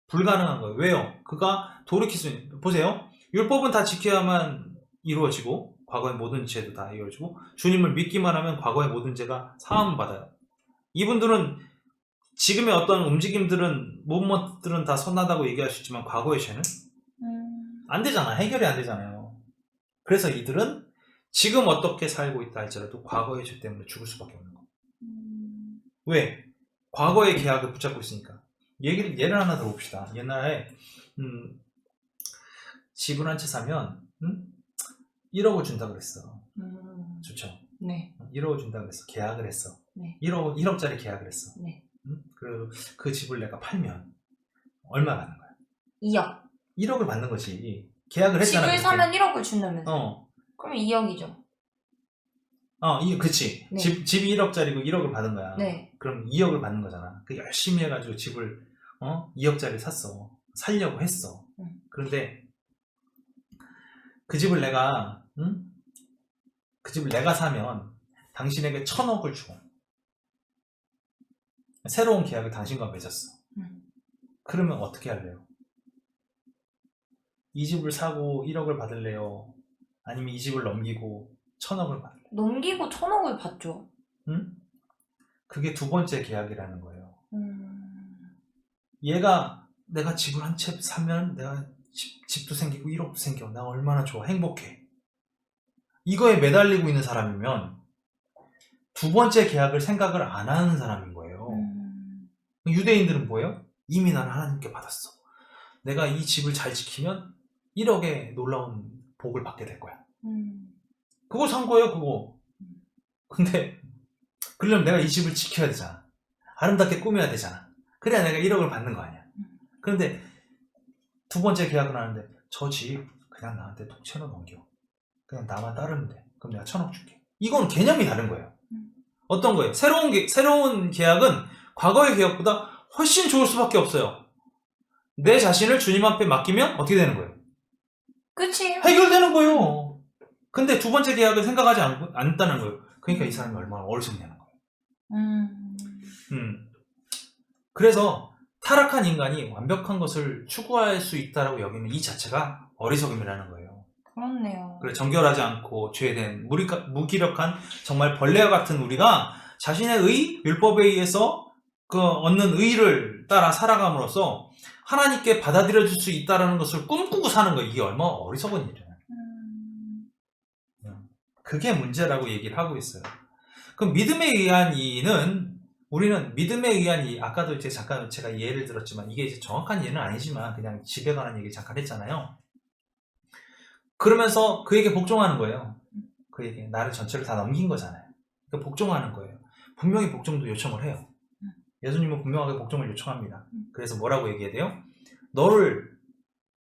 불가능한 거예요. 왜요? 그가 돌이킬 수 있는, 보세요. 율법은 다 지켜야만 이루어지고 과거의 모든 죄도 다 이루어지고 주님을 믿기만 하면 과거의 모든 죄가 사함을 받아요. 이분들은 지금의 어떤 움직임들은 무브먼트들은 다 선하다고 얘기할 수 있지만 과거의 죄는 안 되잖아. 해결이 안 되잖아요. 그래서 이들은 지금 어떻게 살고 있다 할지라도 과거의 죄 때문에 죽을 수밖에 없는 거예요. 왜? 과거의 계약을 붙잡고 있으니까. 예를 하나 들어봅시다. 옛날에 집을 한 채 사면 1억을 준다 그랬어. 좋죠? 네. 1억을 준다 그랬어. 계약을 했어. 네. 1억짜리 계약을 했어. 네. 그리고 그 집을 내가 팔면 얼마 받는 거야? 2억. 1억을 받는 거지. 계약을 했잖아. 집을 사면 1억을 준다면서. 그럼 2억이죠. 그치. 네. 집이 1억짜리고 1억을 받은 거야. 네. 그럼 2억을 받는 거잖아. 그 열심히 해가지고 집을 2억짜리 샀어. 살려고 했어. 그런데 그 집을 내가 사면 당신에게 1,000억을 줘. 새로운 계약을 당신과 맺었어. 그러면 어떻게 할래요? 이 집을 사고 1억을 받을래요? 아니면 이 집을 넘기고 1,000억을 받을래요? 넘기고 1,000억을 받죠. 그게 두 번째 계약이라는 거예요. 내가 집을 한 채 사면 내가 집도 생기고 1억도 생겨. 나 얼마나 좋아. 행복해. 이거에 매달리고 있는 사람이면 두 번째 계약을 생각을 안 하는 사람인 거예요. 유대인들은 뭐예요? 이미 나는 하나님께 받았어. 내가 이 집을 잘 지키면 1억의 놀라운 복을 받게 될 거야. 그거 산 거예요, 그거. 근데 그러려면 내가 이 집을 지켜야 되잖아. 아름답게 꾸며야 되잖아. 그래야 내가 1억을 받는 거 아니야. 그런데 두 번째 계약을 하는데 저 집 그냥 나한테 통째로 넘겨. 그냥 나만 따르면 돼. 그럼 내가 1,000억 줄게. 이건 개념이 다른 거예요. 어떤 거예요? 새로운 계약은 과거의 계약보다 훨씬 좋을 수밖에 없어요. 내 자신을 주님 앞에 맡기면 어떻게 되는 거예요? 끝이에요. 해결되는 거예요. 근데 두 번째 계약을 생각하지 않았다는 거예요. 그러니까 이 사람이 얼마나 어리석냐는 거예요. 그래서 타락한 인간이 완벽한 것을 추구할 수 있다라고 여기는 이 자체가 어리석음이라는 거예요. 그렇네요. 그래, 정결하지 않고 죄된 무기력한 정말 벌레와 같은 우리가 자신의 율법에 의해서 그 얻는 의를 따라 살아감으로써 하나님께 받아들여질 수 있다는 것을 꿈꾸고 사는 거예요. 이게 얼마나 어리석은 일이에요. 그게 문제라고 얘기를 하고 있어요. 그럼 믿음에 의한 이는 우리는 믿음에 의한 이 아까도 이제 잠깐 제가 예를 들었지만 이게 이제 정확한 예는 아니지만 그냥 집에 관한 얘기 잠깐 했잖아요. 그러면서 그에게 복종하는 거예요. 그에게 나를 전체를 다 넘긴 거잖아요. 그러니까 복종하는 거예요. 분명히 복종도 요청을 해요. 예수님은 분명하게 복종을 요청합니다. 그래서 뭐라고 얘기해야 돼요? 너를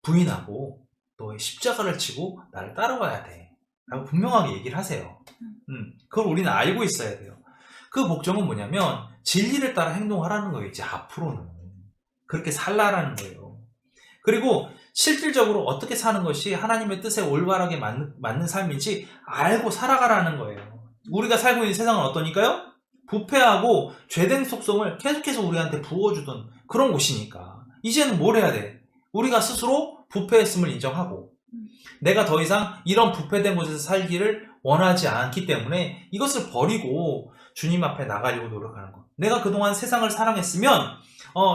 부인하고 너의 십자가를 지고 나를 따라와야 돼 라고 분명하게 얘기를 하세요. 그걸 우리는 알고 있어야 돼요. 그 복종은 뭐냐면 진리를 따라 행동하라는 거예요. 이제 앞으로는 그렇게 살라라는 거예요. 그리고 실질적으로 어떻게 사는 것이 하나님의 뜻에 올바르게 맞는 삶인지 알고 살아가라는 거예요. 우리가 살고 있는 세상은 어떠니까요? 부패하고 죄된 속성을 계속해서 우리한테 부어주던 그런 곳이니까 이제는 뭘 해야 돼? 우리가 스스로 부패했음을 인정하고 내가 더 이상 이런 부패된 곳에서 살기를 원하지 않기 때문에 이것을 버리고 주님 앞에 나가려고 노력하는 것. 내가 그동안 세상을 사랑했으면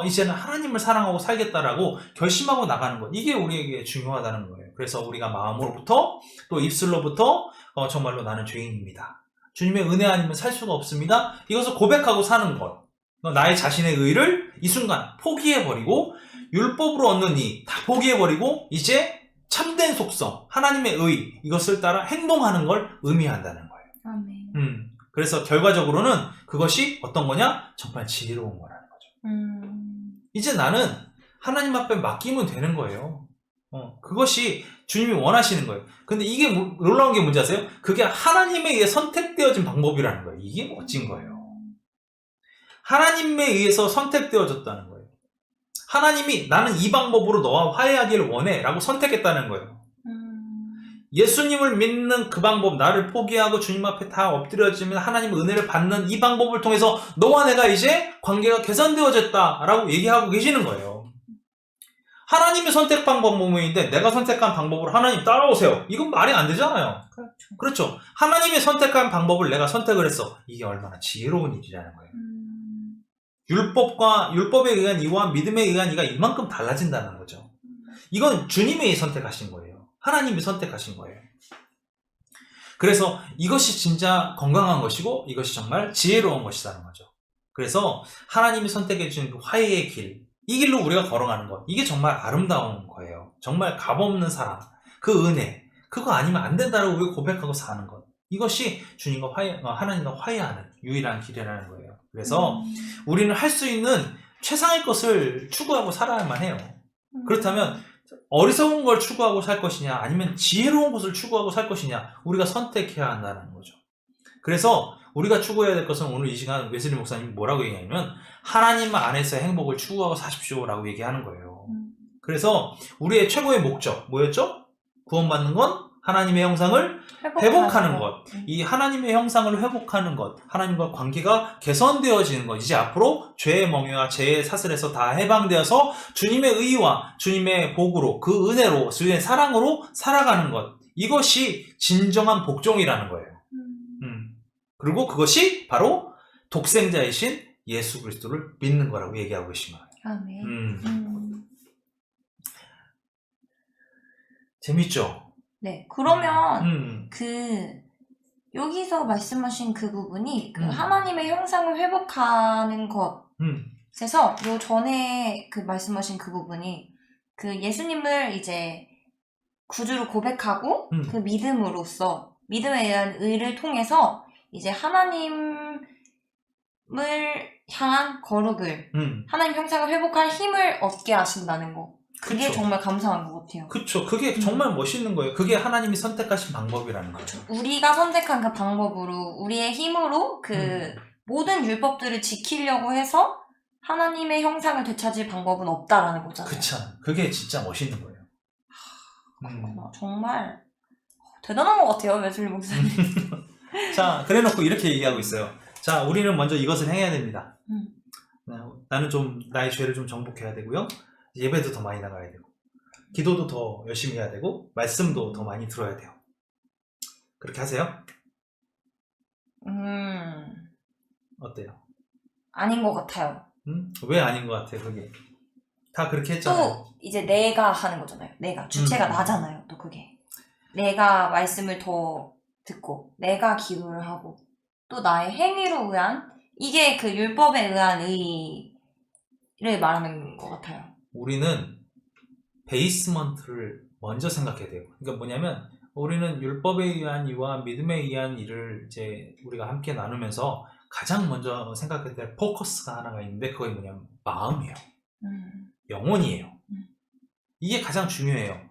이제는 하나님을 사랑하고 살겠다라고 결심하고 나가는 것. 이게 우리에게 중요하다는 거예요. 그래서 우리가 마음으로부터 또 입술로부터 정말로 나는 죄인입니다. 주님의 은혜 아니면 살 수가 없습니다. 이것을 고백하고 사는 것. 나의 자신의 의를 이 순간 포기해버리고 율법으로 얻는 이 다 포기해버리고 이제 참된 속성, 하나님의 의 이것을 따라 행동하는 걸 의미한다는 거예요. 아멘. 그래서 결과적으로는 그것이 어떤 거냐? 정말 지혜로운 거라는 거죠. 이제 나는 하나님 앞에 맡기면 되는 거예요. 그것이 주님이 원하시는 거예요. 근데 이게 놀라운 게 뭔지 아세요? 그게 하나님에 의해 선택되어진 방법이라는 거예요. 이게 멋진 거예요. 하나님에 의해서 선택되어졌다는 거예요. 하나님이 나는 이 방법으로 너와 화해하기를 원해 라고 선택했다는 거예요. 예수님을 믿는 그 방법, 나를 포기하고 주님 앞에 다 엎드려지면 하나님의 은혜를 받는 이 방법을 통해서 너와 내가 이제 관계가 개선되어졌다라고 얘기하고 계시는 거예요. 하나님이 선택 방법인데 내가 선택한 방법으로 하나님 따라오세요. 이건 말이 안 되잖아요. 그렇죠. 하나님이 선택한 방법을 내가 선택을 했어. 이게 얼마나 지혜로운 일이라는 거예요. 율법에 의한 이와 믿음에 의한 이가 이만큼 달라진다는 거죠. 이건 주님이 선택하신 거예요. 하나님이 선택하신 거예요. 그래서 이것이 진짜 건강한 것이고 이것이 정말 지혜로운 것이라는 거죠. 그래서 하나님이 선택해 주신 그 화해의 길, 이 길로 우리가 걸어가는 것, 이게 정말 아름다운 거예요. 정말 값없는 사랑, 그 은혜, 그거 아니면 안 된다라고 우리가 고백하고 사는 것, 이것이 주님과 하나님과 화해하는 유일한 길이라는 거예요. 그래서 우리는 할 수 있는 최상의 것을 추구하고 살아야만 해요. 그렇다면 어리석은 걸 추구하고 살 것이냐 아니면 지혜로운 것을 추구하고 살 것이냐 우리가 선택해야 한다는 거죠. 그래서 우리가 추구해야 될 것은 오늘 이 시간 웨슬리 목사님이 뭐라고 얘기하냐면 하나님 안에서의 행복을 추구하고 사십시오 라고 얘기하는 거예요. 그래서 우리의 최고의 목적 뭐였죠? 구원받는 건 하나님의 형상을 회복하는 것. 이 하나님의 형상을 회복하는 것, 하나님과 관계가 개선되어지는 것, 이제 앞으로 죄의 멍에와 죄의 사슬에서 다 해방되어서 주님의 의와 주님의 복으로, 그 은혜로, 주님의 사랑으로 살아가는 것, 이것이 진정한 복종이라는 거예요. 그리고 그것이 바로 독생자이신 예수 그리스도를 믿는 거라고 얘기하고 계신 거예요. 아멘. 재밌죠? 네, 그러면 여기서 말씀하신 그 부분이 그 하나님의 형상을 회복하는 것에서 요 전에 그 말씀하신 그 부분이 그 예수님을 이제 구주로 고백하고 그 믿음으로써 믿음에 의한 의를 통해서 이제 하나님을 향한 거룩을 하나님 형상을 회복할 힘을 얻게 하신다는 거. 그게 그쵸. 정말 감사한 것 같아요. 그쵸. 그게 정말 멋있는 거예요. 그게 하나님이 선택하신 방법이라는 거죠. 우리가 선택한 그 방법으로 우리의 힘으로 그 모든 율법들을 지키려고 해서 하나님의 형상을 되찾을 방법은 없다라는 거잖아요. 그쵸. 그게 진짜 멋있는 거예요. 정말 대단한 것 같아요, 웨슬리 목사님. 자, 그래놓고 이렇게 얘기하고 있어요. 자, 우리는 먼저 이것을 행해야 됩니다. 나는 좀 나의 죄를 좀 정복해야 되고요. 예배도 더 많이 나가야 되고, 기도도 더 열심히 해야 되고, 말씀도 더 많이 들어야 돼요. 그렇게 하세요? 어때요? 아닌 것 같아요. 왜 아닌 것 같아요, 그게? 다 그렇게 했잖아요. 또 이제 내가 하는 거잖아요. 내가 주체가 나잖아요. 또 그게 내가 말씀을 더 듣고 내가 기도를 하고 또 나의 행위로 의한 이게 그 율법에 의한 의를 말하는 것 같아요. 우리는 베이스먼트를 먼저 생각해야 돼요. 그러니까 뭐냐면 우리는 율법에 의한 이와 믿음에 의한 일을 이제 우리가 함께 나누면서 가장 먼저 생각해야 될 포커스가 하나가 있는데 그게 뭐냐면 마음이에요. 영혼이에요. 이게 가장 중요해요.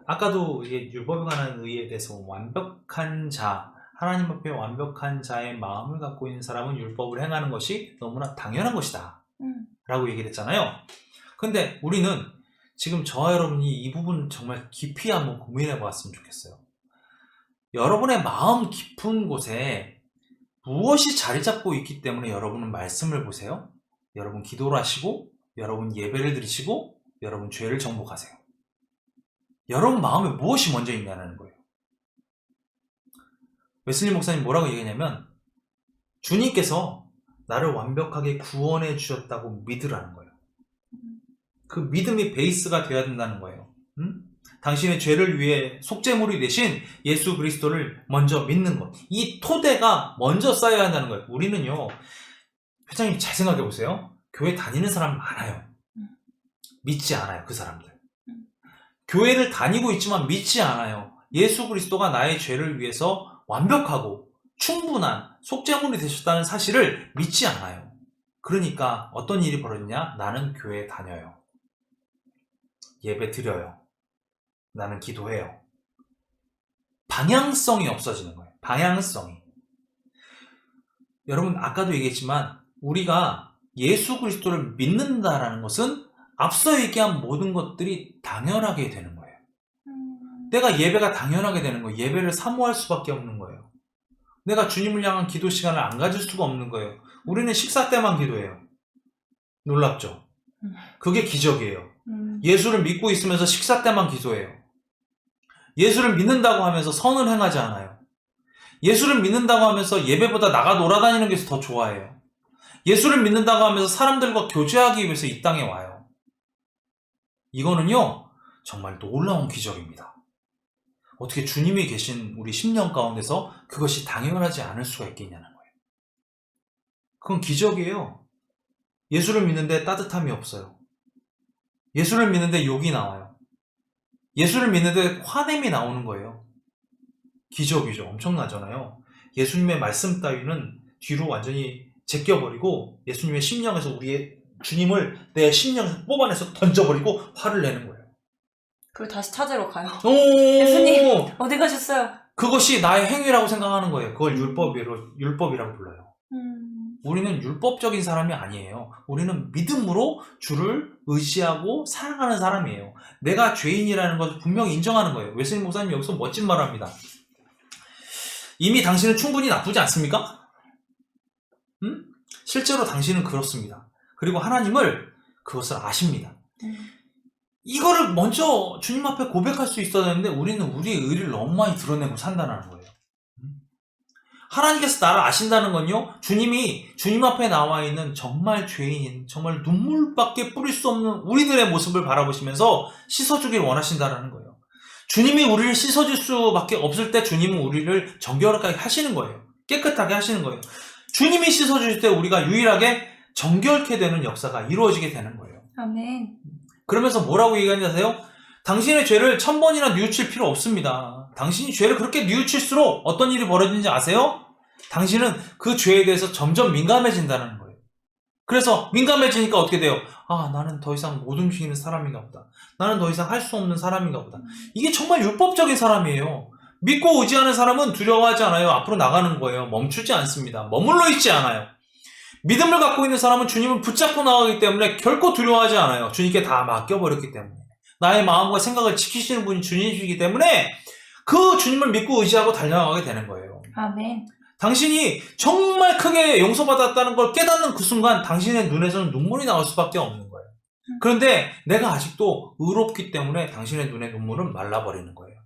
아까도 이게 율법에 관한 의에 대해서 완벽한 자, 하나님 앞에 완벽한 자의 마음을 갖고 있는 사람은 율법을 행하는 것이 너무나 당연한 것이다 라고 얘기를 했잖아요. 근데 우리는 지금 저와 여러분이 이 부분 정말 깊이 한번 고민해 보았으면 좋겠어요. 여러분의 마음 깊은 곳에 무엇이 자리 잡고 있기 때문에 여러분은 말씀을 보세요. 여러분 기도를 하시고 여러분 예배를 드리시고 여러분 죄를 정복하세요. 여러분 마음에 무엇이 먼저 있냐는 거예요. 웨슬리 목사님 뭐라고 얘기했냐면 주님께서 나를 완벽하게 구원해 주셨다고 믿으라는 거예요. 그 믿음이 베이스가 되어야 된다는 거예요. 당신의 죄를 위해 속죄물이 되신 예수 그리스도를 먼저 믿는 것. 이 토대가 먼저 쌓여야 한다는 거예요. 우리는요. 회장님 잘 생각해 보세요. 교회 다니는 사람 많아요. 믿지 않아요. 그 사람들. 교회를 다니고 있지만 믿지 않아요. 예수 그리스도가 나의 죄를 위해서 완벽하고 충분한 속죄물이 되셨다는 사실을 믿지 않아요. 그러니까 어떤 일이 벌어지냐? 나는 교회에 다녀요. 예배 드려요. 나는 기도해요. 방향성이 없어지는 거예요. 방향성이. 여러분 아까도 얘기했지만 우리가 예수 그리스도를 믿는다라는 것은 앞서 얘기한 모든 것들이 당연하게 되는 거예요. 내가 예배가 당연하게 되는 거예요. 예배를 사모할 수밖에 없는 거예요. 내가 주님을 향한 기도 시간을 안 가질 수가 없는 거예요. 우리는 식사 때만 기도해요. 놀랍죠? 그게 기적이에요. 예수를 믿고 있으면서 식사 때만 기도해요. 예수를 믿는다고 하면서 선을 행하지 않아요. 예수를 믿는다고 하면서 예배보다 나가 놀아다니는 게 더 좋아해요. 예수를 믿는다고 하면서 사람들과 교제하기 위해서 이 땅에 와요. 이거는요, 정말 놀라운 기적입니다. 어떻게 주님이 계신 우리 10년 가운데서 그것이 당연하지 않을 수가 있겠냐는 거예요. 그건 기적이에요. 예수를 믿는데 따뜻함이 없어요. 예수를 믿는데 욕이 나와요. 예수를 믿는데 화냄이 나오는 거예요. 기적이죠. 엄청나잖아요. 예수님의 말씀 따위는 뒤로 완전히 제껴버리고 예수님의 심령에서 우리의 주님을 내 심령에서 뽑아내서 던져버리고 화를 내는 거예요. 그걸 다시 찾으러 가요. 오! 예수님 어디 가셨어요? 그것이 나의 행위라고 생각하는 거예요. 그걸 율법이라고 불러요. 우리는 율법적인 사람이 아니에요. 우리는 믿음으로 주를 의지하고 사랑하는 사람이에요. 내가 죄인이라는 것을 분명히 인정하는 거예요. 웨슬리 목사님 여기서 멋진 말을 합니다. 이미 당신은 충분히 나쁘지 않습니까? 실제로 당신은 그렇습니다. 그리고 하나님을 그것을 아십니다. 이거를 먼저 주님 앞에 고백할 수 있어야 되는데 우리는 우리의 의를 너무 많이 드러내고 산다는 거예요. 하나님께서 나를 아신다는 건요, 주님이 주님 앞에 나와 있는 정말 죄인인, 정말 눈물밖에 뿌릴 수 없는 우리들의 모습을 바라보시면서 씻어주길 원하신다는 거예요. 주님이 우리를 씻어줄 수밖에 없을 때 주님은 우리를 정결하게 하시는 거예요. 깨끗하게 하시는 거예요. 주님이 씻어줄 때 우리가 유일하게 정결케 되는 역사가 이루어지게 되는 거예요. 아멘. 그러면서 뭐라고 얘기하냐세요? 당신의 죄를 1000번이나 뉘우칠 필요 없습니다. 당신이 죄를 그렇게 뉘우칠수록 어떤 일이 벌어지는지 아세요? 당신은 그 죄에 대해서 점점 민감해진다는 거예요. 그래서 민감해지니까 어떻게 돼요? 아, 나는 더 이상 못 움직이는 사람인가 보다. 나는 더 이상 할 수 없는 사람인가 보다. 이게 정말 율법적인 사람이에요. 믿고 의지하는 사람은 두려워하지 않아요. 앞으로 나가는 거예요. 멈추지 않습니다. 머물러 있지 않아요. 믿음을 갖고 있는 사람은 주님을 붙잡고 나가기 때문에 결코 두려워하지 않아요. 주님께 다 맡겨버렸기 때문에. 나의 마음과 생각을 지키시는 분이 주님이시기 때문에 그 주님을 믿고 의지하고 달려나가게 되는 거예요. 아멘. 당신이 정말 크게 용서받았다는 걸 깨닫는 그 순간 당신의 눈에서는 눈물이 나올 수밖에 없는 거예요. 그런데 내가 아직도 의롭기 때문에 당신의 눈의 눈물은 말라버리는 거예요.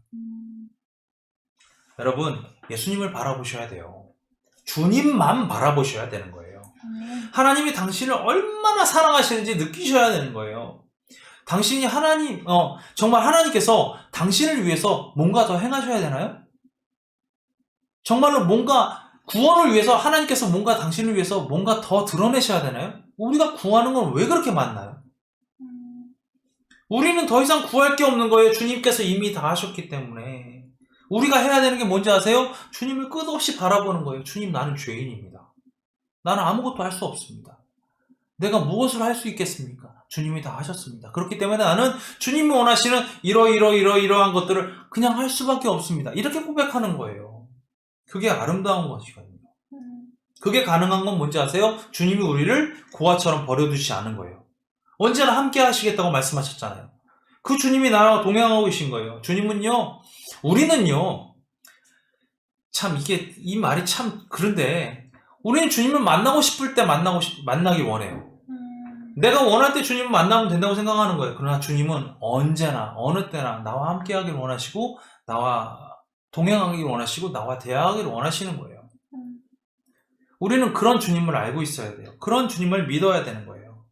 여러분, 예수님을 바라보셔야 돼요. 주님만 바라보셔야 되는 거예요. 하나님이 당신을 얼마나 사랑하시는지 느끼셔야 되는 거예요. 당신이 정말 하나님께서 당신을 위해서 뭔가 더 행하셔야 되나요? 정말로 뭔가 구원을 위해서 하나님께서 뭔가 당신을 위해서 뭔가 더 드러내셔야 되나요? 우리가 구하는 건 왜 그렇게 많나요? 우리는 더 이상 구할 게 없는 거예요. 주님께서 이미 다 하셨기 때문에. 우리가 해야 되는 게 뭔지 아세요? 주님을 끝없이 바라보는 거예요. 주님, 나는 죄인입니다. 나는 아무것도 할 수 없습니다. 내가 무엇을 할 수 있겠습니까? 주님이 다 하셨습니다. 그렇기 때문에 나는 주님이 원하시는 이러한 것들을 그냥 할 수밖에 없습니다. 이렇게 고백하는 거예요. 그게 아름다운 것이거든요. 그게 가능한 건 뭔지 아세요? 주님이 우리를 고아처럼 버려두지 않은 거예요. 언제나 함께 하시겠다고 말씀하셨잖아요. 그 주님이 나와 동행하고 계신 거예요. 우리는요, 참 이 말이 참 그런데 우리는 주님을 만나고 싶을 때 만나기 원해요. 내가 원할 때 주님을 만나면 된다고 생각하는 거예요. 그러나 주님은 언제나 어느 때나 나와 함께 하길 원하시고 나와 동행하길 원하시고 나와 대화하길 원하시는 거예요. 우리는 그런 주님을 알고 있어야 돼요. 그런 주님을 믿어야 되는 거예요.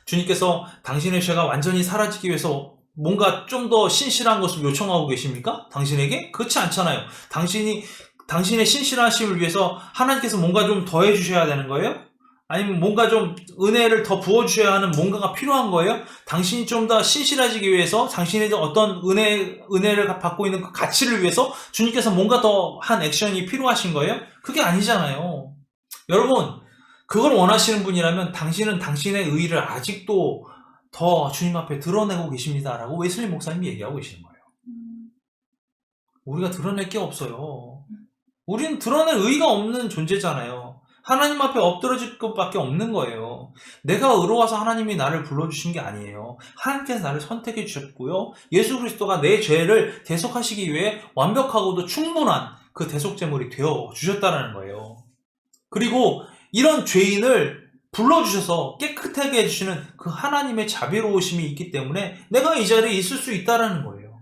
주님께서 당신의 죄가 완전히 사라지기 위해서 뭔가 좀 더 신실한 것을 요청하고 계십니까? 당신에게? 그렇지 않잖아요. 당신의 신실하심을 위해서 하나님께서 뭔가 좀 더해 주셔야 되는 거예요? 아니면 뭔가 좀 은혜를 더 부어주셔야 하는 뭔가가 필요한 거예요? 당신이 좀 더 신실해지기 위해서 당신의 어떤 은혜를 받고 있는 그 가치를 위해서 주님께서 뭔가 더 한 액션이 필요하신 거예요? 그게 아니잖아요. 여러분, 그걸 원하시는 분이라면 당신은 당신의 의의를 아직도 더 주님 앞에 드러내고 계십니다라고 웨슬리 목사님이 얘기하고 계시는 거예요. 우리가 드러낼 게 없어요. 우리는 드러낼 의의가 없는 존재잖아요. 하나님 앞에 엎드러질 것밖에 없는 거예요. 내가 의로워서 하나님이 나를 불러주신 게 아니에요. 하나님께서 나를 선택해 주셨고요. 예수 그리스도가 내 죄를 대속하시기 위해 완벽하고도 충분한 그 대속제물이 되어 주셨다는 거예요. 그리고 이런 죄인을 불러주셔서 깨끗하게 해주시는 그 하나님의 자비로우심이 있기 때문에 내가 이 자리에 있을 수 있다는 거예요.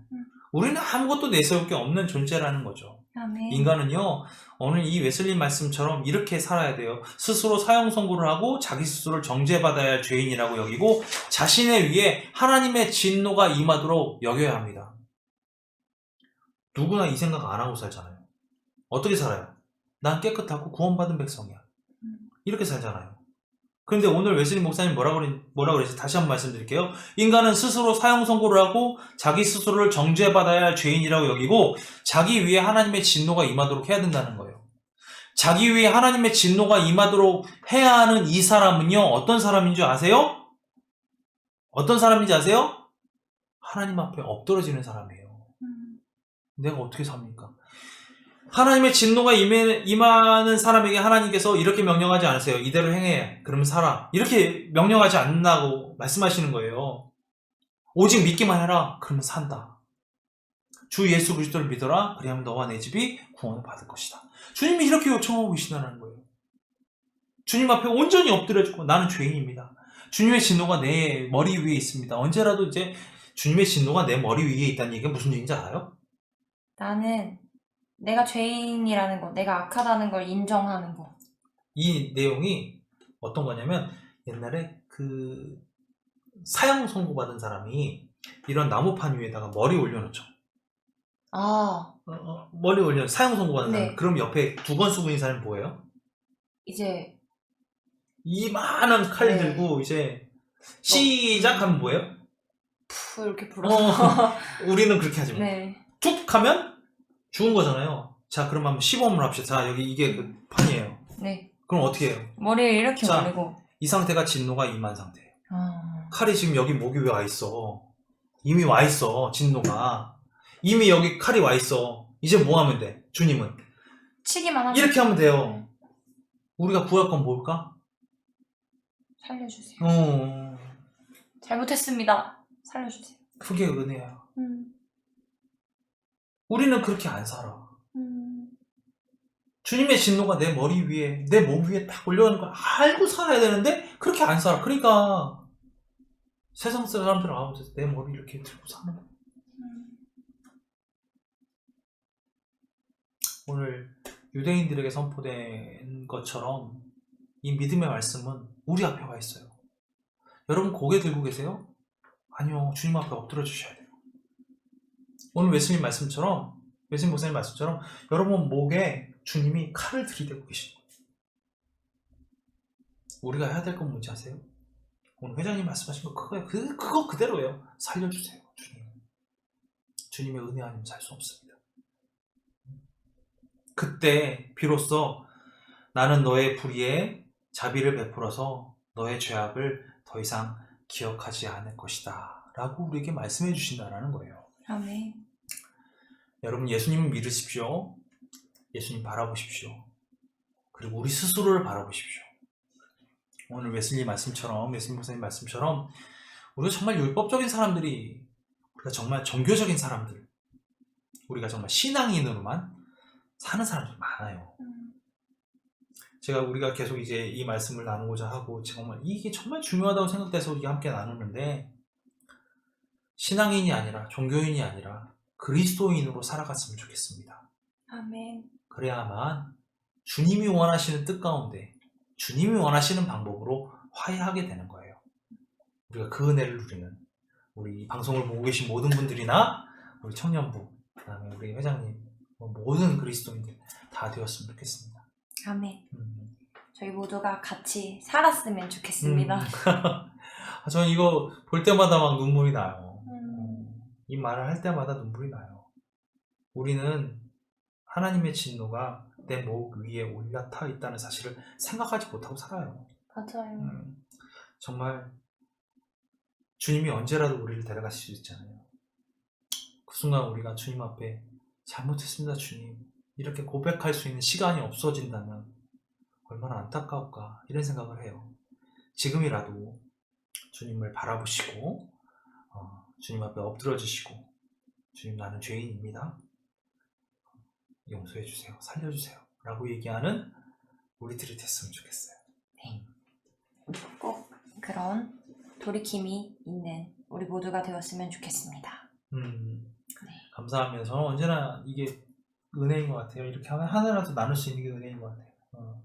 우리는 아무것도 내세울 게 없는 존재라는 거죠. 아멘. 인간은요, 오늘 이 웨슬리 말씀처럼 이렇게 살아야 돼요. 스스로 사형 선고를 하고 자기 스스로를 정죄받아야 할 죄인이라고 여기고 자신의 위에 하나님의 진노가 임하도록 여겨야 합니다. 누구나 이 생각 안 하고 살잖아요. 어떻게 살아요? 난 깨끗하고 구원받은 백성이야. 이렇게 살잖아요. 그런데 오늘 웨슬리 목사님 뭐라고 그랬지? 다시 한번 말씀드릴게요. 인간은 스스로 사형 선고를 하고 자기 스스로를 정죄받아야 할 죄인이라고 여기고 자기 위에 하나님의 진노가 임하도록 해야 된다는 거예요. 자기 위에 하나님의 진노가 임하도록 해야 하는 이 사람은요, 어떤 사람인 줄 아세요? 어떤 사람인지 아세요? 하나님 앞에 엎드러지는 사람이에요. 내가 어떻게 삽니까? 하나님의 진노가 임하는 사람에게 하나님께서 이렇게 명령하지 않으세요. 이대로 행해. 그러면 살아. 이렇게 명령하지 않는다고 말씀하시는 거예요. 오직 믿기만 해라. 그러면 산다. 주 예수 그리스도를 믿어라. 그리하면 너와 내 집이 구원을 받을 것이다. 주님이 이렇게 요청하고 계시다는 거예요. 주님 앞에 온전히 엎드려지고 나는 죄인입니다. 주님의 진노가 내 머리 위에 있습니다. 언제라도 이제 주님의 진노가 내 머리 위에 있다는 얘기가 무슨 얘기인지 알아요? 나는 내가 죄인이라는 거, 내가 악하다는 걸 인정하는 거. 이 내용이 어떤 거냐면 옛날에 그 사형 선고받은 사람이 이런 나무판 위에다가 머리 올려놓죠. 머리 올려 사형 선고받은 네. 사람. 그럼 옆에 두건수군인 사람이 뭐예요? 이제 이 많은 칼 네. 들고 이제 시작하면 뭐예요? 이렇게 불어서. 우리는 그렇게 하지만 네. 툭 하면 죽은 거잖아요. 자, 그럼 한번 시범을 합시다. 자, 여기 이게 그 판이에요. 네. 그럼 어떻게 해요? 머리를 이렇게 자. 올리고. 이 상태가 진노가 임한 상태예요. 아. 칼이 지금 여기 목이 와 있어. 이미 와 있어. 진노가. 이미 여기 칼이 와 있어. 이제 뭐 하면 돼? 주님은 치기만 하면. 이렇게 하면 돼요. 우리가 구할 건 뭘까? 살려주세요. 어, 잘못했습니다. 살려주세요. 그게 은혜야. 우리는 그렇게 안 살아. 주님의 진노가 내 머리 위에, 내 몸 위에 딱 올려가는 걸 알고 살아야 되는데 그렇게 안 살아. 그러니까 세상 사람들 아무데서 내 머리 이렇게 들고 사는 거야. 오늘 유대인들에게 선포된 것처럼 이 믿음의 말씀은 우리 앞에 와 있어요. 여러분 고개 들고 계세요? 아니요. 주님 앞에 엎드려 주셔야 돼요. 오늘 웨슬리 말씀처럼, 웨슬리 목사님 말씀처럼 여러분 목에 주님이 칼을 들이대고 계신 거예요. 우리가 해야 될 건 뭔지 아세요? 오늘 회장님 말씀하신 거 그거예요. 그거 그대로예요. 살려주세요. 주님의 은혜 아니면 살 수 없습니다. 그때 비로소 나는 너의 불의에 자비를 베풀어서 너의 죄악을 더 이상 기억하지 않을 것이다 라고 우리에게 말씀해 주신다는 거예요. 아멘. 여러분 예수님을 믿으십시오. 예수님 바라보십시오. 그리고 우리 스스로를 바라보십시오. 오늘 웨슬리 말씀처럼, 웨슬리 목사님 말씀처럼 우리가 정말 율법적인 사람들이, 우리가 정말 종교적인 사람들, 우리가 정말 신앙인으로만 사는 사람들이 많아요. 우리가 계속 이제 이 말씀을 나누고자 하고 정말 이게 정말 중요하다고 생각돼서 우리가 함께 나누는데, 신앙인이 아니라 종교인이 아니라 그리스도인으로 살아갔으면 좋겠습니다. 아멘. 그래야만 주님이 원하시는 뜻 가운데 주님이 원하시는 방법으로 화해하게 되는 거예요. 우리가 그 은혜를 누리는 우리 방송을 보고 계신 모든 분들이나 우리 청년부, 그 다음에 우리 회장님, 모든 그리스도인들 다 되었으면 좋겠습니다. 아멘. 저희 모두가 같이 살았으면 좋겠습니다. 저는 이거 볼 때마다 막 눈물이 나요. 이 말을 할 때마다 눈물이 나요. 우리는 하나님의 진노가 내 목 위에 올라타 있다는 사실을 생각하지 못하고 살아요. 맞아요. 정말 주님이 언제라도 우리를 데려가실 수 있잖아요. 그 순간 우리가 주님 앞에 잘못했습니다 주님, 이렇게 고백할 수 있는 시간이 없어진다면 얼마나 안타까울까, 이런 생각을 해요. 지금이라도 주님을 바라보시고 주님 앞에 엎드려 주시고, 주님 나는 죄인입니다, 용서해 주세요, 살려주세요 라고 얘기하는 우리들이 됐으면 좋겠어요. 네. 꼭 그런 돌이킴이 있는 우리 모두가 되었으면 좋겠습니다. 네. 감사하며 저는 언제나 이게 은혜인 것 같아요. 이렇게 하나라도 나눌 수 있는 게 은혜인 것 같아요.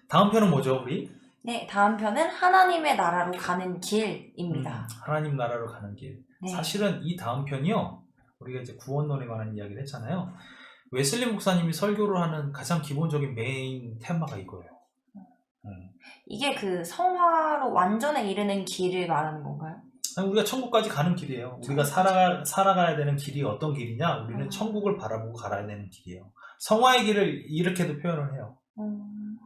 다음 편은 뭐죠, 우리? 네, 다음 편은 하나님의 나라로 가는 길입니다. 하나님 나라로 가는 길. 네. 사실은 이 다음 편이요, 우리가 이제 구원론에 관한 이야기를 했잖아요. 웨슬리 목사님이 설교를 하는 가장 기본적인 메인 테마가 이거예요. 이게 그 성화로 완전에 이르는 길을 말하는 건가요? 아니, 우리가 천국까지 가는 길이에요. 우리가 살아가야 되는 길이 어떤 길이냐? 우리는 천국을 바라보고 가야 되는 길이에요. 성화의 길을 이렇게도 표현을 해요.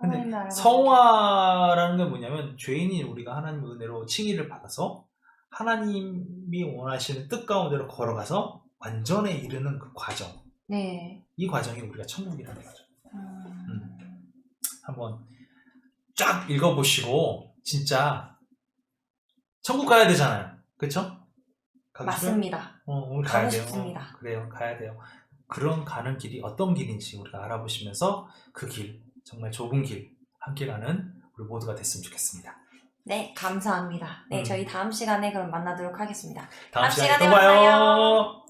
근데 성화라는 게 뭐냐면, 죄인이 우리가 하나님의 은혜로 칭의를 받아서 하나님이 원하시는 뜻 가운데로 걸어가서 완전에 이르는 그 과정. 네. 이 과정이 우리가 천국이라는 거죠. 한번 쫙 읽어보시고 진짜 천국 가야 되잖아요. 그렇죠? 맞습니다. 오늘 가고 가야 돼요. 싶습니다. 그래요, 가야 돼요. 그런 가는 길이 어떤 길인지 우리가 알아보시면서 그 길, 정말 좁은 길 함께 가는 우리 모두가 됐으면 좋겠습니다. 네, 감사합니다. 네, 저희 다음 시간에 그럼 만나도록 하겠습니다. 다음 시간에 또 봐요.